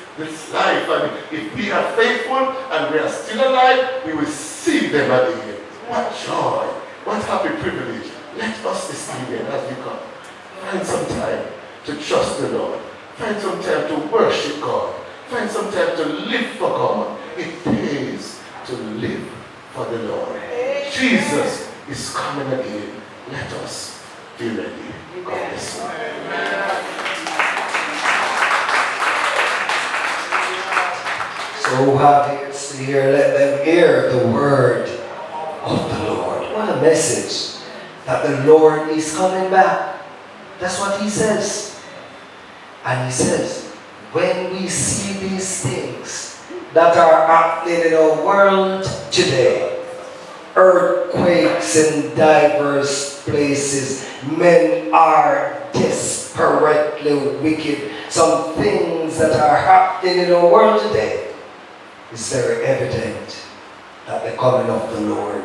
life, and if we are faithful and we are still alive, we will see them again. What joy, what happy privilege. Let us this evening as we come, find some time to trust the Lord, find some time to worship God, find some time to live for God. It pays to live for the Lord. Jesus is coming again. Let us be ready. God bless you. So have ears to hear, let them hear the word of the Lord. What a message that the Lord is coming back. That's what he says. And he says, when we see these things that are happening in our world today, earthquakes in diverse places, men are desperately wicked. Some things that are happening in our world today, it's very evident that the coming of the Lord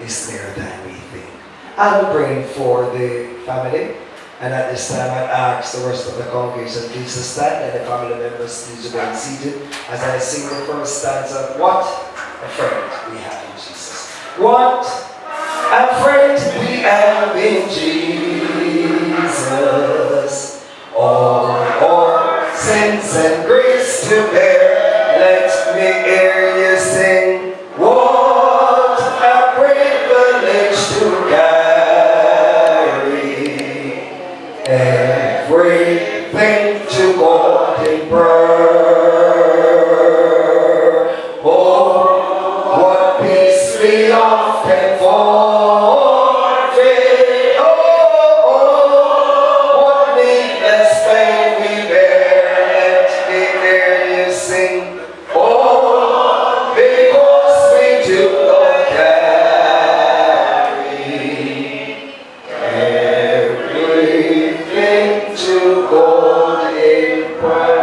is nearer than we think. I'm praying for the family, and at this time I ask the rest of the congregation please to stand, and the family members please remain seated as I sing the first stanza. What a friend we have in Jesus. What a friend we have in Jesus. All our sins and grace to bear. Let me hear you sing. What a privilege to carry everything to God in prayer. Oh, what peace we often forfeit. Oh, what needless pain we bear. Let me hear you sing. Oh, because we do not carry everything to God in prayer.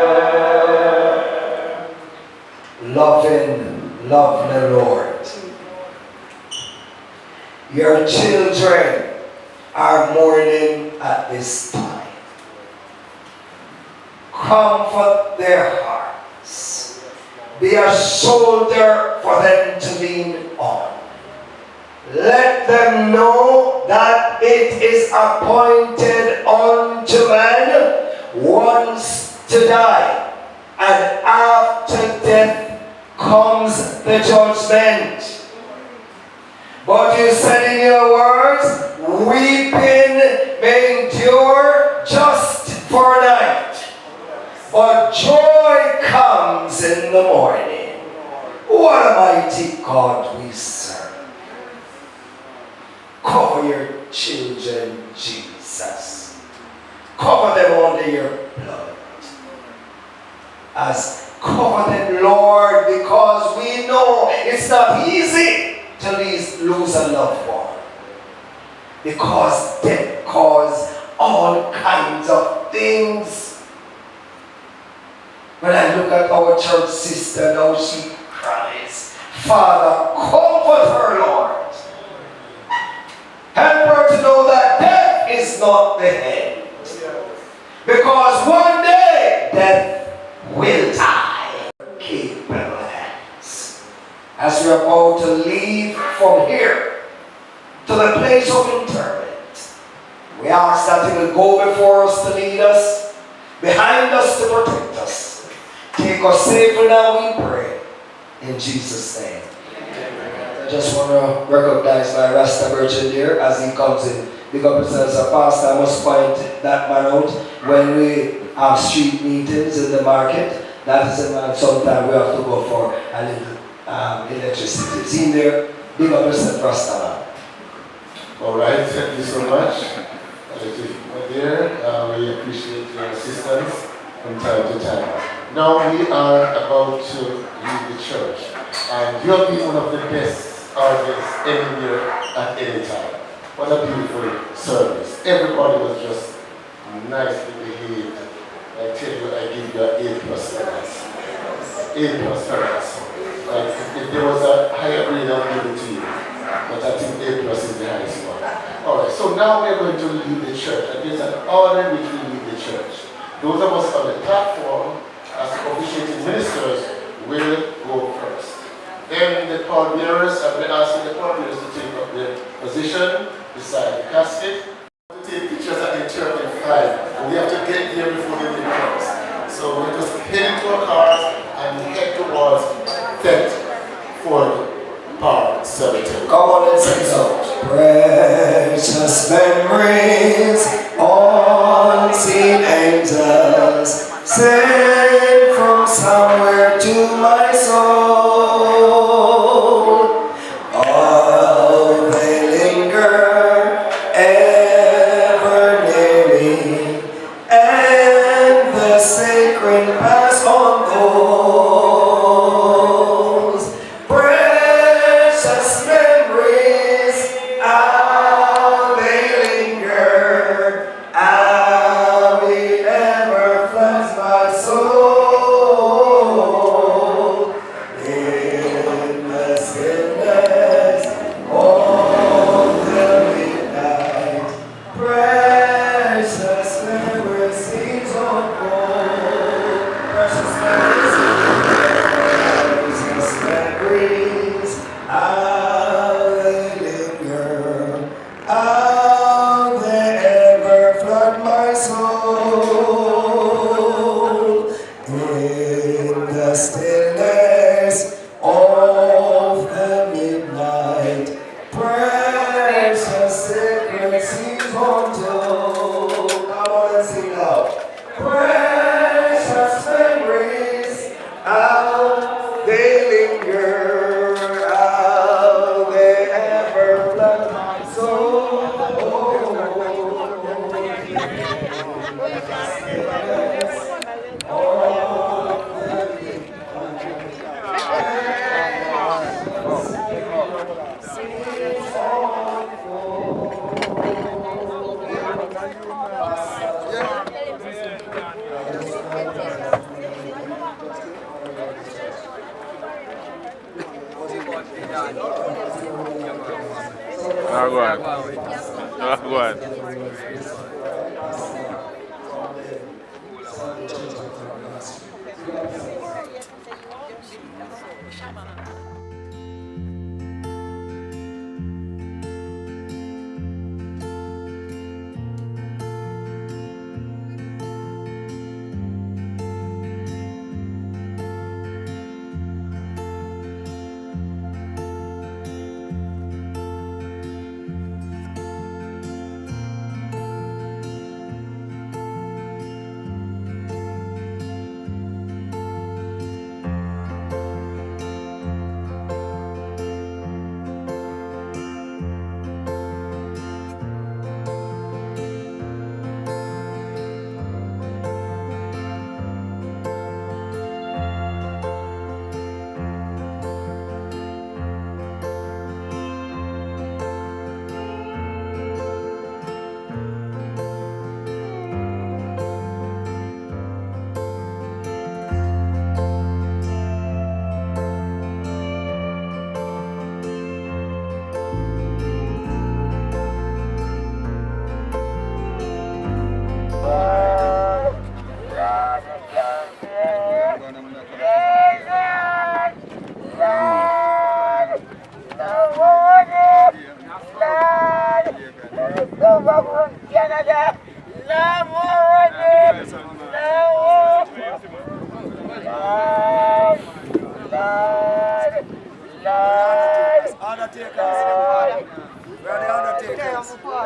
Love the Lord. Your children are mourning at this time. Comfort their hearts. Be a shoulder for them to lean on. let them know that it is appointed unto man once to die, and after death comes the judgment. But you said in your words, weeping may endure just for a night, but joy comes in the morning. What a mighty God we serve. Cover your children, Jesus. Cover them under your blood. As cover them, Lord, because we know it's not easy to lose a loved one. Because death causes all kinds of things. When I look at our church sister now, she cries. Father, comfort her, Lord. Help her to know that death is not the end. Because one day, death will die. Keep our hands. As we're about to leave from here to the place of interment, we ask that He will go before us to lead us, behind us to protect us. Take us safely now, we pray. In Jesus' name. I just want to recognize my Rasta Virgin here as he comes in. Because as a pastor, I must point that man out when we have street meetings in the market. That is a man sometimes we have to go for a little electricity. Is he there? Big up yourself, Rasta man. All right, thank you so much. My dear, we appreciate your assistance from time to time. Now we are about to leave the church, and you have been one of the best audience anywhere at any time. What a beautiful service. Everybody was just nicely behaved. I tell you, I give you an A+ for us. A+ for us. Like if there was a higher grade, I'll give it to you. But I think A+ is the highest one. Alright, so now we're going to leave the church. And there's an order in which we leave the church. Those of us on the platform, as officiating ministers, will go first. Then the pallbearers, I've been asking the pallbearers to take up their position beside the casket. To take pictures at the church in 5, and we have to get there before the day comes. So we just head into our cars and head towards 34th Park Cemetery. Come on and sing it out. Precious memories, unseen angels, sent from somewhere to my soul. Oh, they linger ever near me, and the sacred pass on those precious memories. How they linger, how they ever floods my soul in the stillness of the midnight. Precious memories seems unfold. Precious memories, how they linger, how they ever flood my soul in the stillness of the midnight. Precious secrets seems untold. Come on and sing out. Precious memories, how they linger, how they ever flood my soul. Go on. Go on.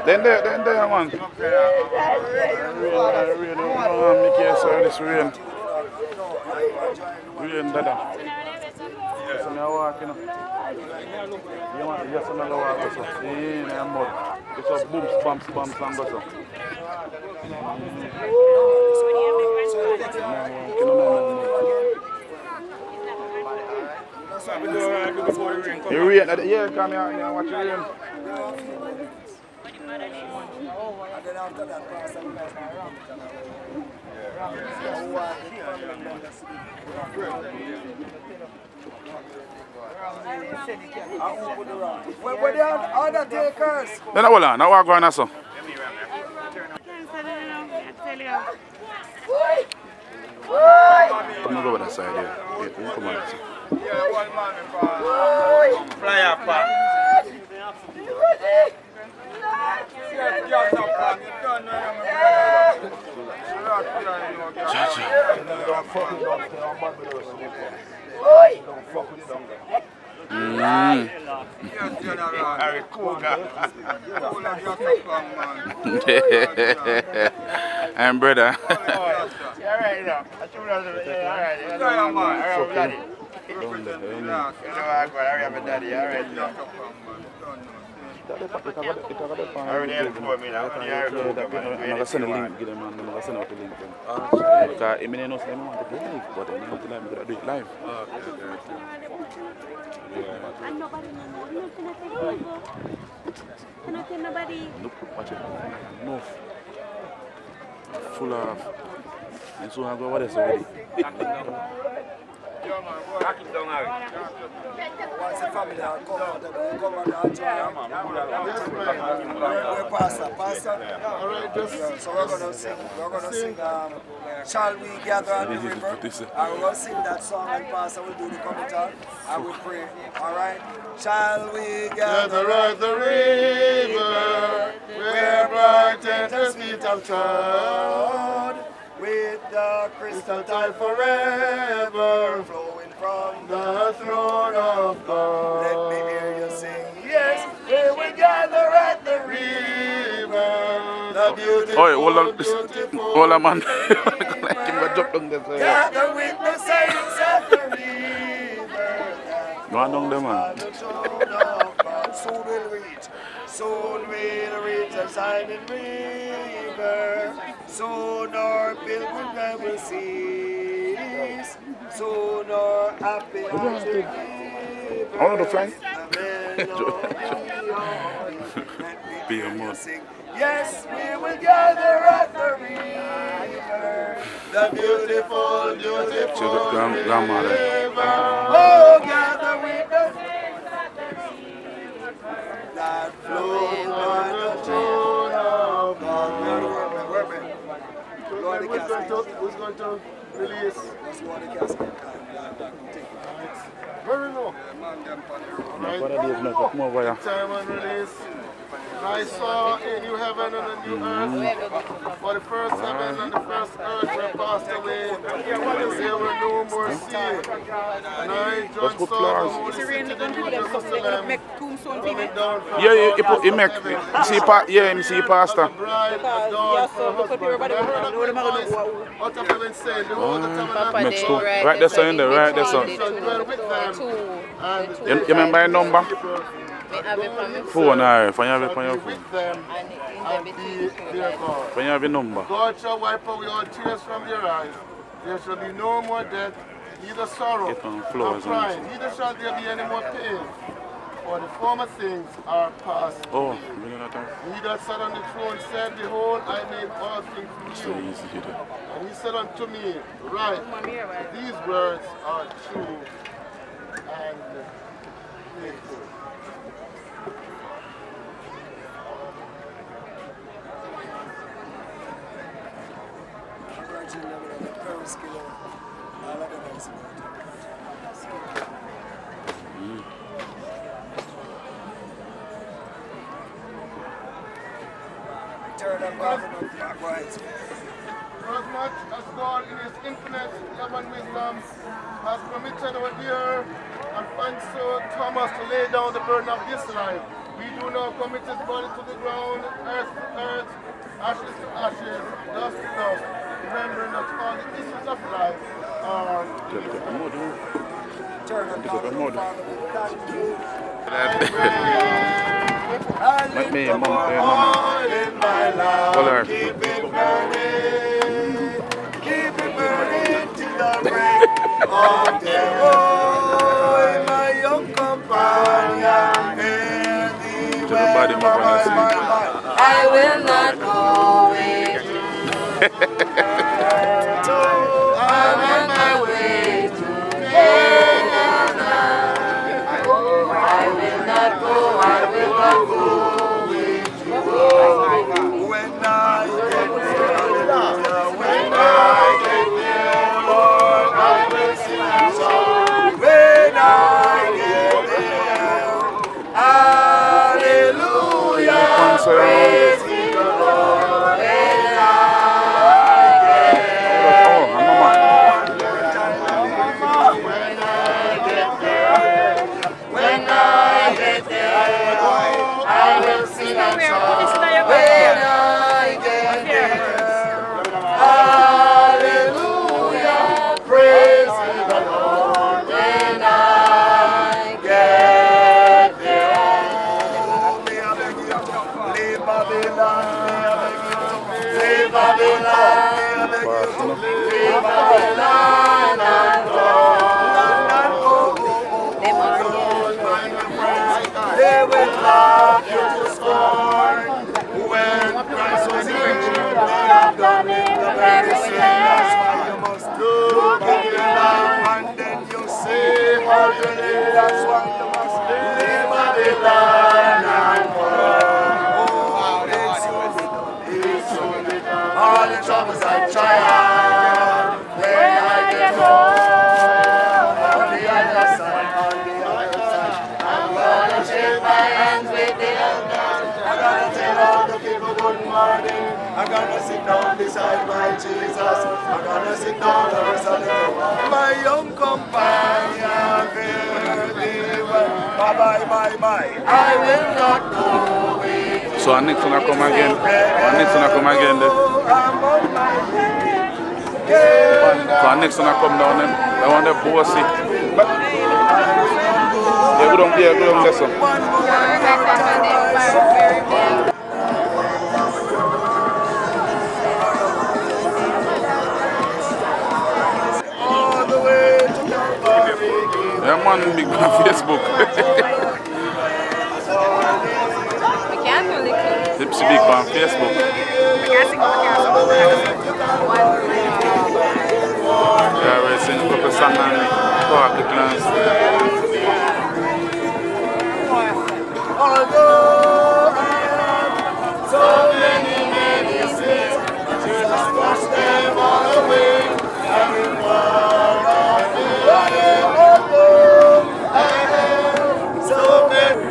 Then there, man. Rain, dada. So me walk, you know. You want just another walk, so. In and mud. It's a bumps, bumps, and go so. You rain, yeah, come here and watch the rain. And then after that, Pastor, we guys can run it around. Where the other takers? Then hold on, now walk going on so. Come over that side here. Yeah, come on that side. Fly up. And brother. I'm going to send a link, get them, I'm going to send out the link. Because I mean, I want to do live, but I want to do it live. Look, watch it. No. Full of. And so I go over there already. Once the family are come and join. Pastor. So we're gonna sing. Shall we gather at the river? And we're gonna sing that song, and Pastor will do the commentary. And we pray. All right. Shall we gather at the river, where bright enters feet of trod, with the crystal tide forever flowing from the throne of God. Let me hear you sing. Yes, we will gather at the river, the beautiful, hold on, man. gather with the saints at the river. Go on down there, man. Soon we'll reach the shining river. Soon our pilgrimage will cease. Soon our happy hearts will be. I want to fly. Be a mod. Yes, we will gather at the river, the beautiful grandmother. Oh, gather with us that flows by the throne of God. Who's going to release? Let's go on the casket. Very low. Time and release. I saw a new heaven and a new earth. For the first heaven and the first earth were passed away. There were no more sea. And I joined saw the holy city, the new Jerusalem, coming down from Yeah, he make. You see pastor. Next to. Right there, son. Right there, son. You remember your number? Phone, if you have it on your phone. If you have a number. God shall wipe away all tears from their eyes. There shall be no more death, neither sorrow, nor crying, neither shall there be any more pain. For the former things are past. Oh, He that sat on the throne said, Behold, I made all things new. And he said unto me, Write, these words are true and faithful. For as much as God in his infinite love and wisdom has permitted our dear Alphonso Thomas to lay down the burden of this life, we do now commit his body to the ground, earth to earth, ashes to ashes, dust to dust, remembering that all the issues of life are Let me, mama. keep it burning till the break of day. Oh, my young companion, Everybody move on and sing. I will not go with you. I'm on my way to Canaan. Oh, I will not go with you. when I get there, Lord, I will sing a song. When I get there, hallelujah, praise the Lord. When I get there, when I get there, I will sing a song. When I get there, hallelujah, praise the Lord. When I get there, leave Babylon, leave Babylon, leave Babylon and go. They will laugh you to scorn. When Christ was here, they have done it the very same. That's why you must look at your life and then you see how you live. That's why you must leave Babylon and go. Oh, it's so all the troubles I tried. When I get home, on the other side, I'm gonna shake my hands with the elders. I'm gonna tell all the people good morning. I'm gonna sit down beside my Jesus. I'm gonna sit down and listen to my young companion. Fare thee well. Bye bye. I will not go with. So our next one come again. I'm on my way. So our next one come down then. I want the bossy. Yeah, go down, listen. All the way to Calvary. Yeah, man, big on Facebook. Tipsy big on Facebook. Yeah, we're singing a couple songs on the park, the class. Although I have so many sins, Jesus washed them all away. And will fall on me. Although I have so many.